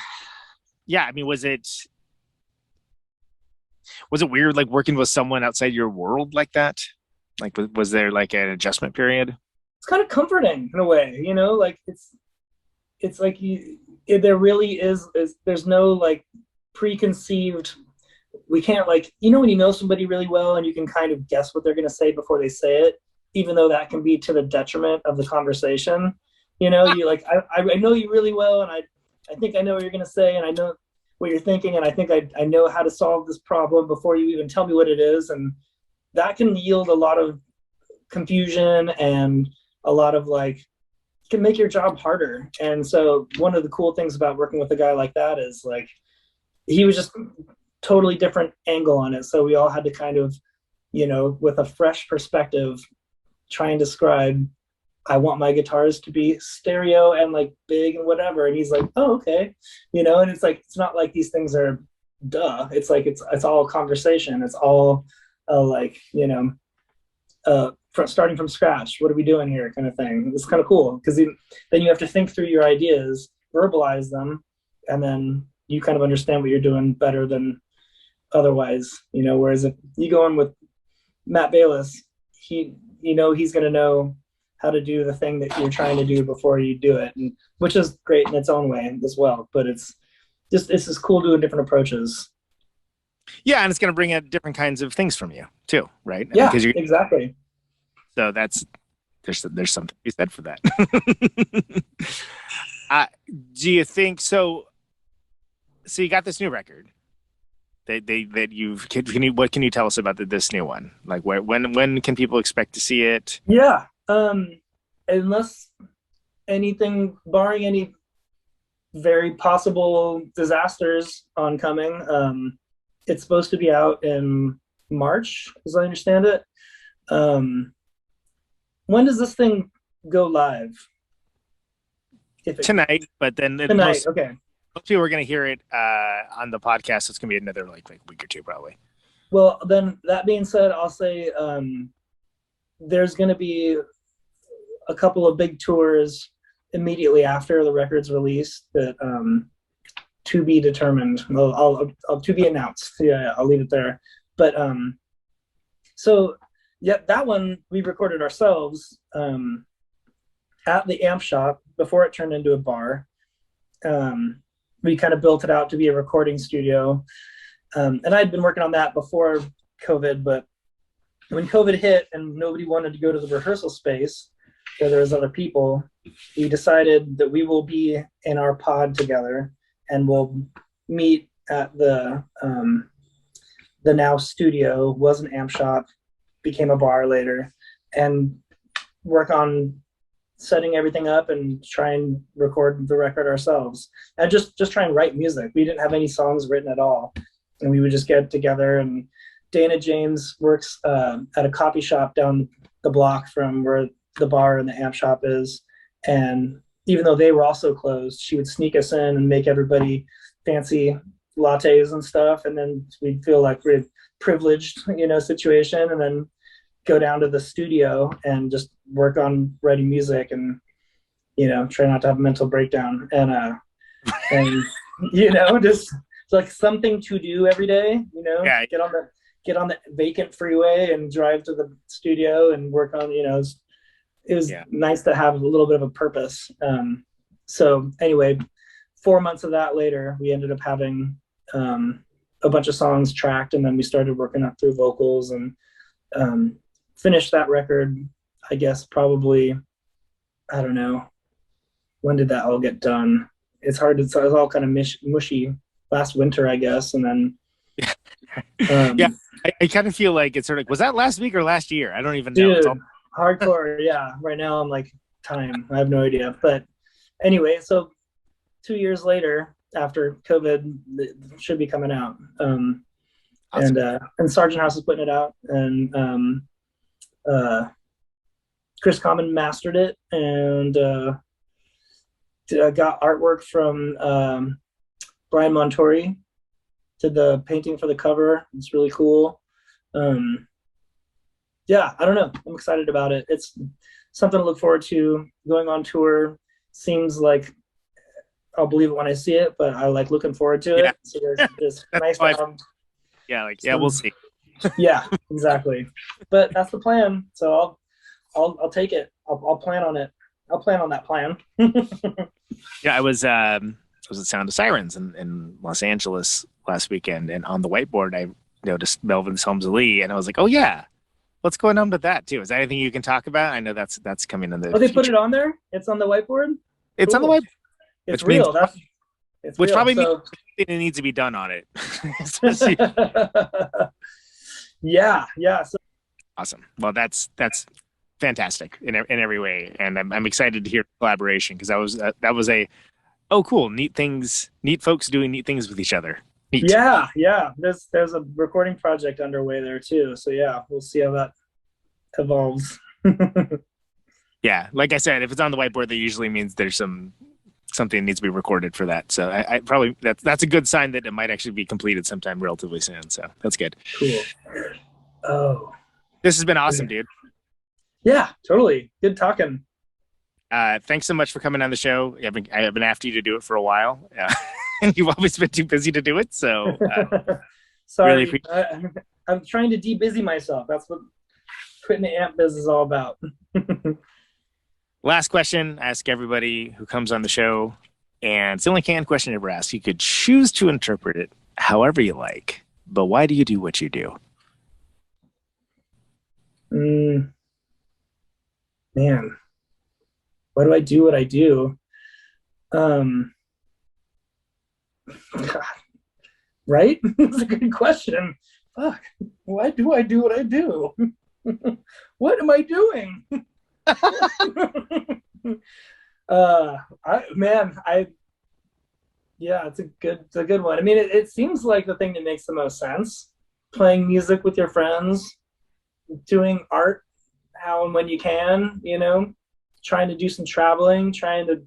mean, was it weird, like working with someone outside your world like that? Like, was there like an adjustment period? It's kind of comforting in a way, like it's like there really is there's no like preconceived, we can't like, when you know somebody really well and you can kind of guess what they're going to say before they say it, even though that can be to the detriment of the conversation. You like, I know you really well, and I think I know what you're going to say, and I know what you're thinking, and I think I know how to solve this problem before you even tell me what it is. And that can yield a lot of confusion and a lot of like, can make your job harder. And so one of the cool things about working with a guy like that is like, he was just totally different angle on it. So we all had to kind of, you know, with a fresh perspective, try and describe, I want my guitars to be stereo and like big and whatever. And he's like, oh, okay. You know, and it's like, it's not like these things are duh. It's like, it's all conversation. It's all like, you know, starting from scratch. What are we doing here kind of thing. It's kind of cool because then you have to think through your ideas, verbalize them, and then you kind of understand what you're doing better than otherwise, you know, whereas if you go in with Matt Bayless, he's going to know how to do the thing that you're trying to do before you do it, and which is great in its own way as well. But it's just cool doing different approaches. Yeah, and it's going to bring out different kinds of things from you too, right? Yeah, exactly. So there's something to be said for that. Do you think so? So you got this new record that you've. What can you tell us about this new one? Like when can people expect to see it? Yeah, unless anything, barring any very possible disasters oncoming, it's supposed to be out in March, as I understand it. When does this thing go live? Tonight, but then tonight. Okay. Most people are going to hear it on the podcast. So it's going to be another like week or two, probably. Well, then that being said, I'll say there's going to be a couple of big tours immediately after the record's released that to be determined. I'll to be announced. Yeah, I'll leave it there. But so yeah, that one we recorded ourselves at the amp shop before it turned into a bar. We kind of built it out to be a recording studio. And I'd been working on that before COVID, but when COVID hit and nobody wanted to go to the rehearsal space where there was other people, we decided that we will be in our pod together and we'll meet at the now studio, was an amp shop, became a bar later, and work on setting everything up and try and record the record ourselves. And just try and write music. We didn't have any songs written at all. And we would just get together, and Dana James works at a coffee shop down the block from where the bar and the amp shop is. And even though they were also closed, she would sneak us in and make everybody fancy lattes and stuff. And then we'd feel like we're privileged, you know, situation, and then go down to the studio and just work on writing music and, you know, try not to have a mental breakdown. And you know, just like something to do every day, you know, yeah. Get on the vacant freeway and drive to the studio and work on, you know, it was nice to have a little bit of a purpose. So anyway, 4 months of that later, we ended up having a bunch of songs tracked, and then we started working up through vocals and finished that record, I guess, probably, I don't know, when did that all get done? It's hard to, so it was all kind of mushy last winter, I guess. And then, yeah, I kind of feel like it's sort of, was that last week or last year? I don't even know. Dude, hardcore. Yeah. Right now I'm like, time, I have no idea. But anyway, so 2 years later, after COVID, it should be coming out. Awesome. And Sargent House is putting it out, and Chris Common mastered it, and got artwork from Brian Montori, did the painting for the cover. It's really cool. Yeah, I don't know. I'm excited about it. It's something to look forward to. Going on tour seems like I'll believe it when I see it, but I like looking forward to it. Yeah. So there's nice to have. Yeah, like we'll see. Yeah, exactly. But that's the plan. So I'll take it. I'll plan on it. I'll plan on that plan. Yeah, I was at Sound of Sirens in Los Angeles last weekend, and on the whiteboard I noticed Melvin's Helms Alee, and I was like, oh yeah, what's going on with that too? Is that anything you can talk about? I know that's coming in the. Oh, they put it on there. It's on the whiteboard. It's cool. On the whiteboard. It's real. It's Which real. probably So, means it needs to be done on it. yeah. So, Awesome. Well, that's fantastic in every way, and I'm excited to hear collaboration because that was a cool, neat folks doing neat things with each other. Neat. yeah. There's a recording project underway there too. So yeah, we'll see how that evolves. Yeah, like I said, if it's on the whiteboard, that usually means there's something that needs to be recorded for that. So I probably that's a good sign that it might actually be completed sometime relatively soon. So that's good. Cool. Oh, this has been awesome, dude. Yeah, totally. Good talking. Thanks so much for coming on the show. I have been after you to do it for a while, and you've always been too busy to do it. So sorry, really I'm trying to de-busy myself. That's what quitting the amp biz is all about. Last question, I ask everybody who comes on the show, and it's the only canned question I ever asked. You could choose to interpret it however you like, but why do you do what you do? Man, why do I do what I do? God. Right? That's a good question. Fuck. Why do I do what I do? What am I doing? It's a good one. I mean, it seems like the thing that makes the most sense. Playing music with your friends, doing art how and when you can, trying to do some traveling, trying to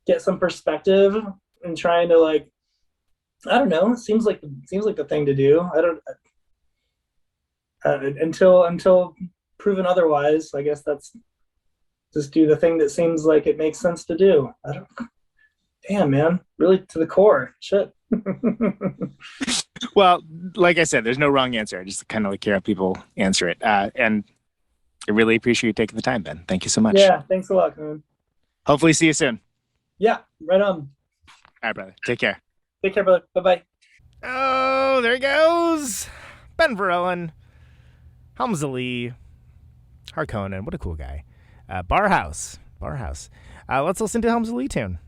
get some perspective, and trying to I don't know. It seems like the thing to do. I don't until proven otherwise. I guess that's just do the thing that seems like it makes sense to do. Damn, man, really to the core. Shit. Well, like I said, there's no wrong answer. I just kind of hear how people answer it. And I really appreciate you taking the time, Ben. Thank you so much. Yeah, thanks a lot, man. Hopefully see you soon. Yeah, right on. All right, brother. Take care. Take care, brother. Bye-bye. Oh, there he goes. Ben Verellen. Helms Alee. Harkonen. What a cool guy. Barhouse. Let's listen to Helms Alee tune.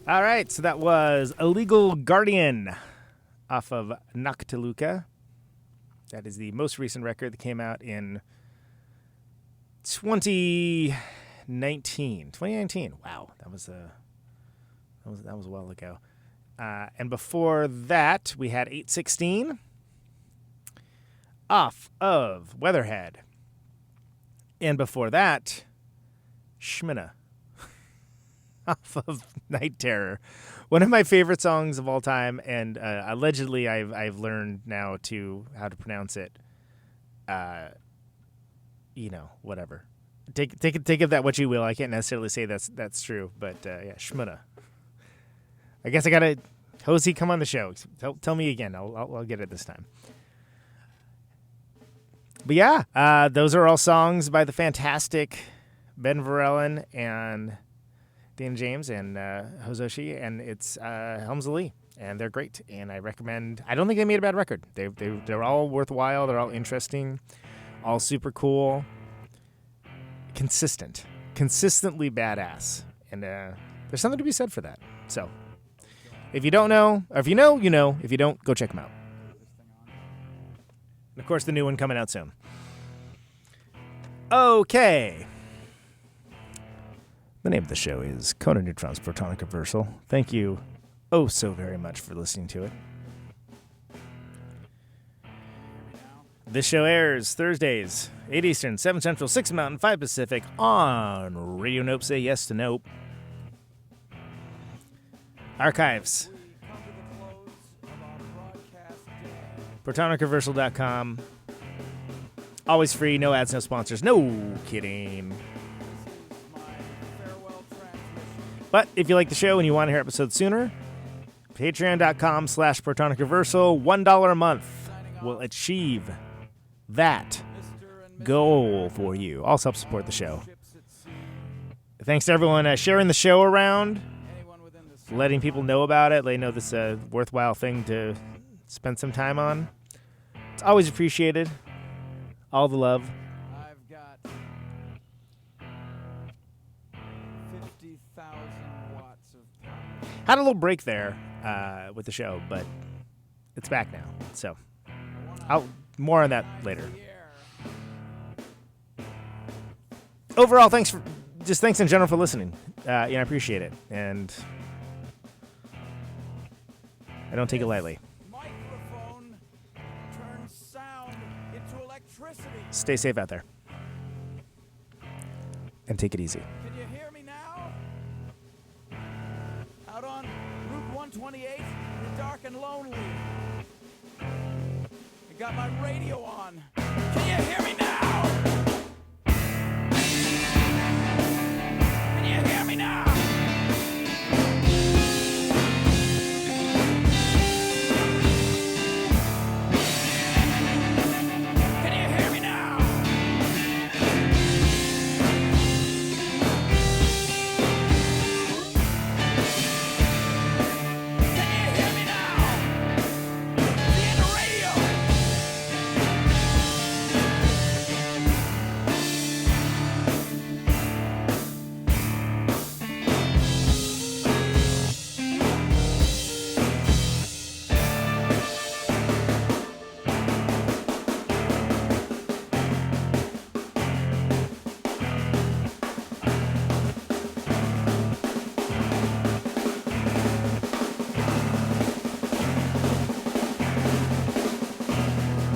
All right, so that was Illegal Guardian off of Noctiluca. That is the most recent record that came out in 2019. Wow, that was a while ago. And before that, we had 816 off of Weatherhead. And before that, Shmina off of Night Terror. One of my favorite songs of all time, and allegedly I've learned now how to pronounce it. Whatever. Take of that what you will. I can't necessarily say that's true, but yeah, Shmina. I guess I gotta Hosey, come on the show. Tell me again. I'll get it this time. But yeah, those are all songs by the fantastic Ben Verellen and Dan James and Hozoshi, and it's Helms Alee, and they're great. And I recommend. I don't think they made a bad record. They're all worthwhile. They're all interesting, all super cool, consistently badass, and there's something to be said for that. So, if you don't know, or if you know, you know. If you don't, go check them out. And of course, the new one coming out soon. Okay. The name of the show is Conan Neutron's Protonic Reversal. Thank you oh so very much for listening to it. This show airs Thursdays, 8 Eastern, 7 Central, 6 Mountain, 5 Pacific on Radio Nope. Say yes to Nope. Archives. ProtonicReversal.com. Always free, no ads, no sponsors. No kidding. But if you like the show and you want to hear episodes sooner, patreon.com/Protonic Reversal. $1 a month will achieve that goal for you. Also help support the show. Thanks to everyone sharing the show around, letting people know about it, letting know this is a worthwhile thing to spend some time on. It's always appreciated. All the love. I've got 50,000 watts of power. Had a little break there with the show, but it's back now. So, more on that later. Overall, thanks in general for listening. I appreciate it, and I don't take it lightly. Microphone turns sound into electricity. Stay safe out there, and take it easy. Can you hear me now? Out on Route 128, you're dark and lonely. I got my radio on. Can you hear me now? Can you hear me now? Can you hear me now? Can you hear me now? See you in the radio.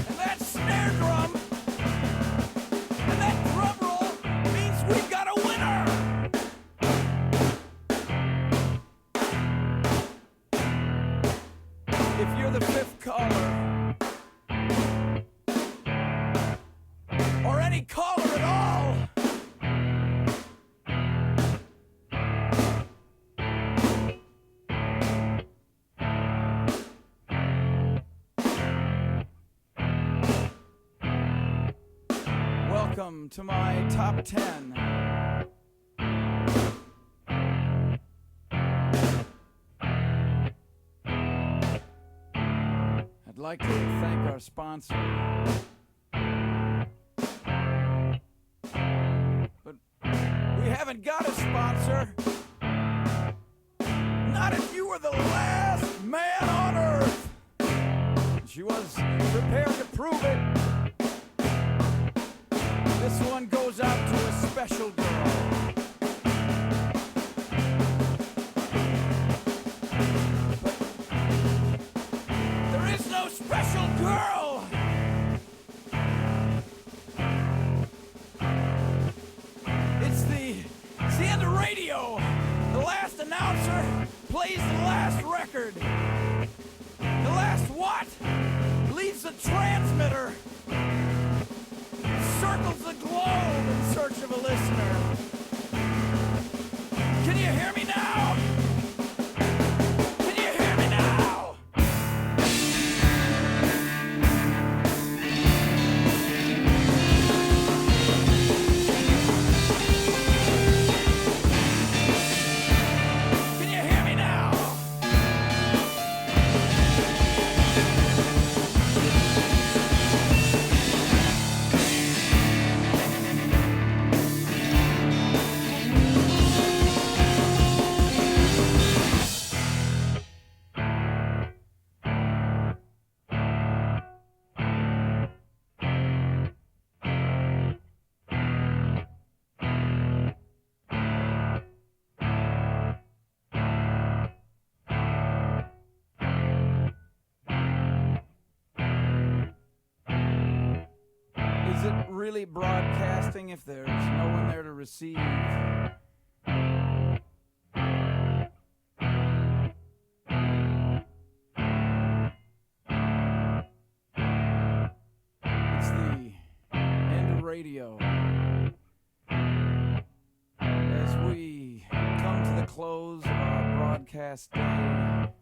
And that snare drum and that drum roll means we've got a winner. If you're the fifth caller, or any caller at all, welcome to my top 10. I'd like to thank our sponsor. But we haven't got a sponsor. Not She was prepared to prove it. This one goes out to a special girl. But there is no special girl. It's the end of radio. The last announcer plays the last record. The last what? Leaves the transmitter. Circles the globe in search of a listener. Can you hear me now? Can you hear me now? Can you hear me now? Is it really broadcasting if there's no one there to receive? It's the end of radio. As we come to the close of our broadcast day,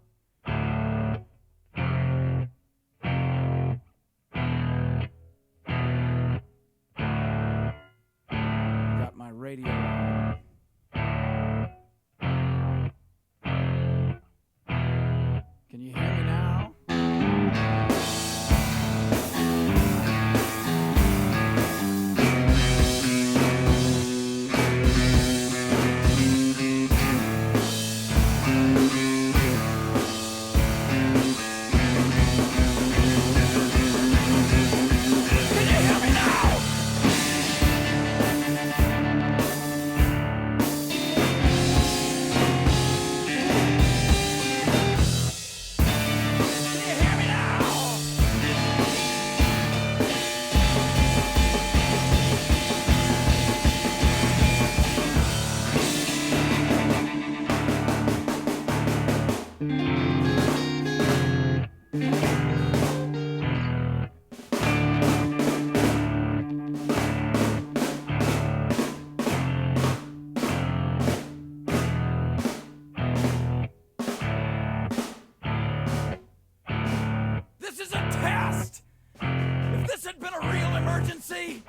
got my radio on. Can you hear me now? Can you hear me now? Can you hear me now? This is a test! If this had been a real emergency,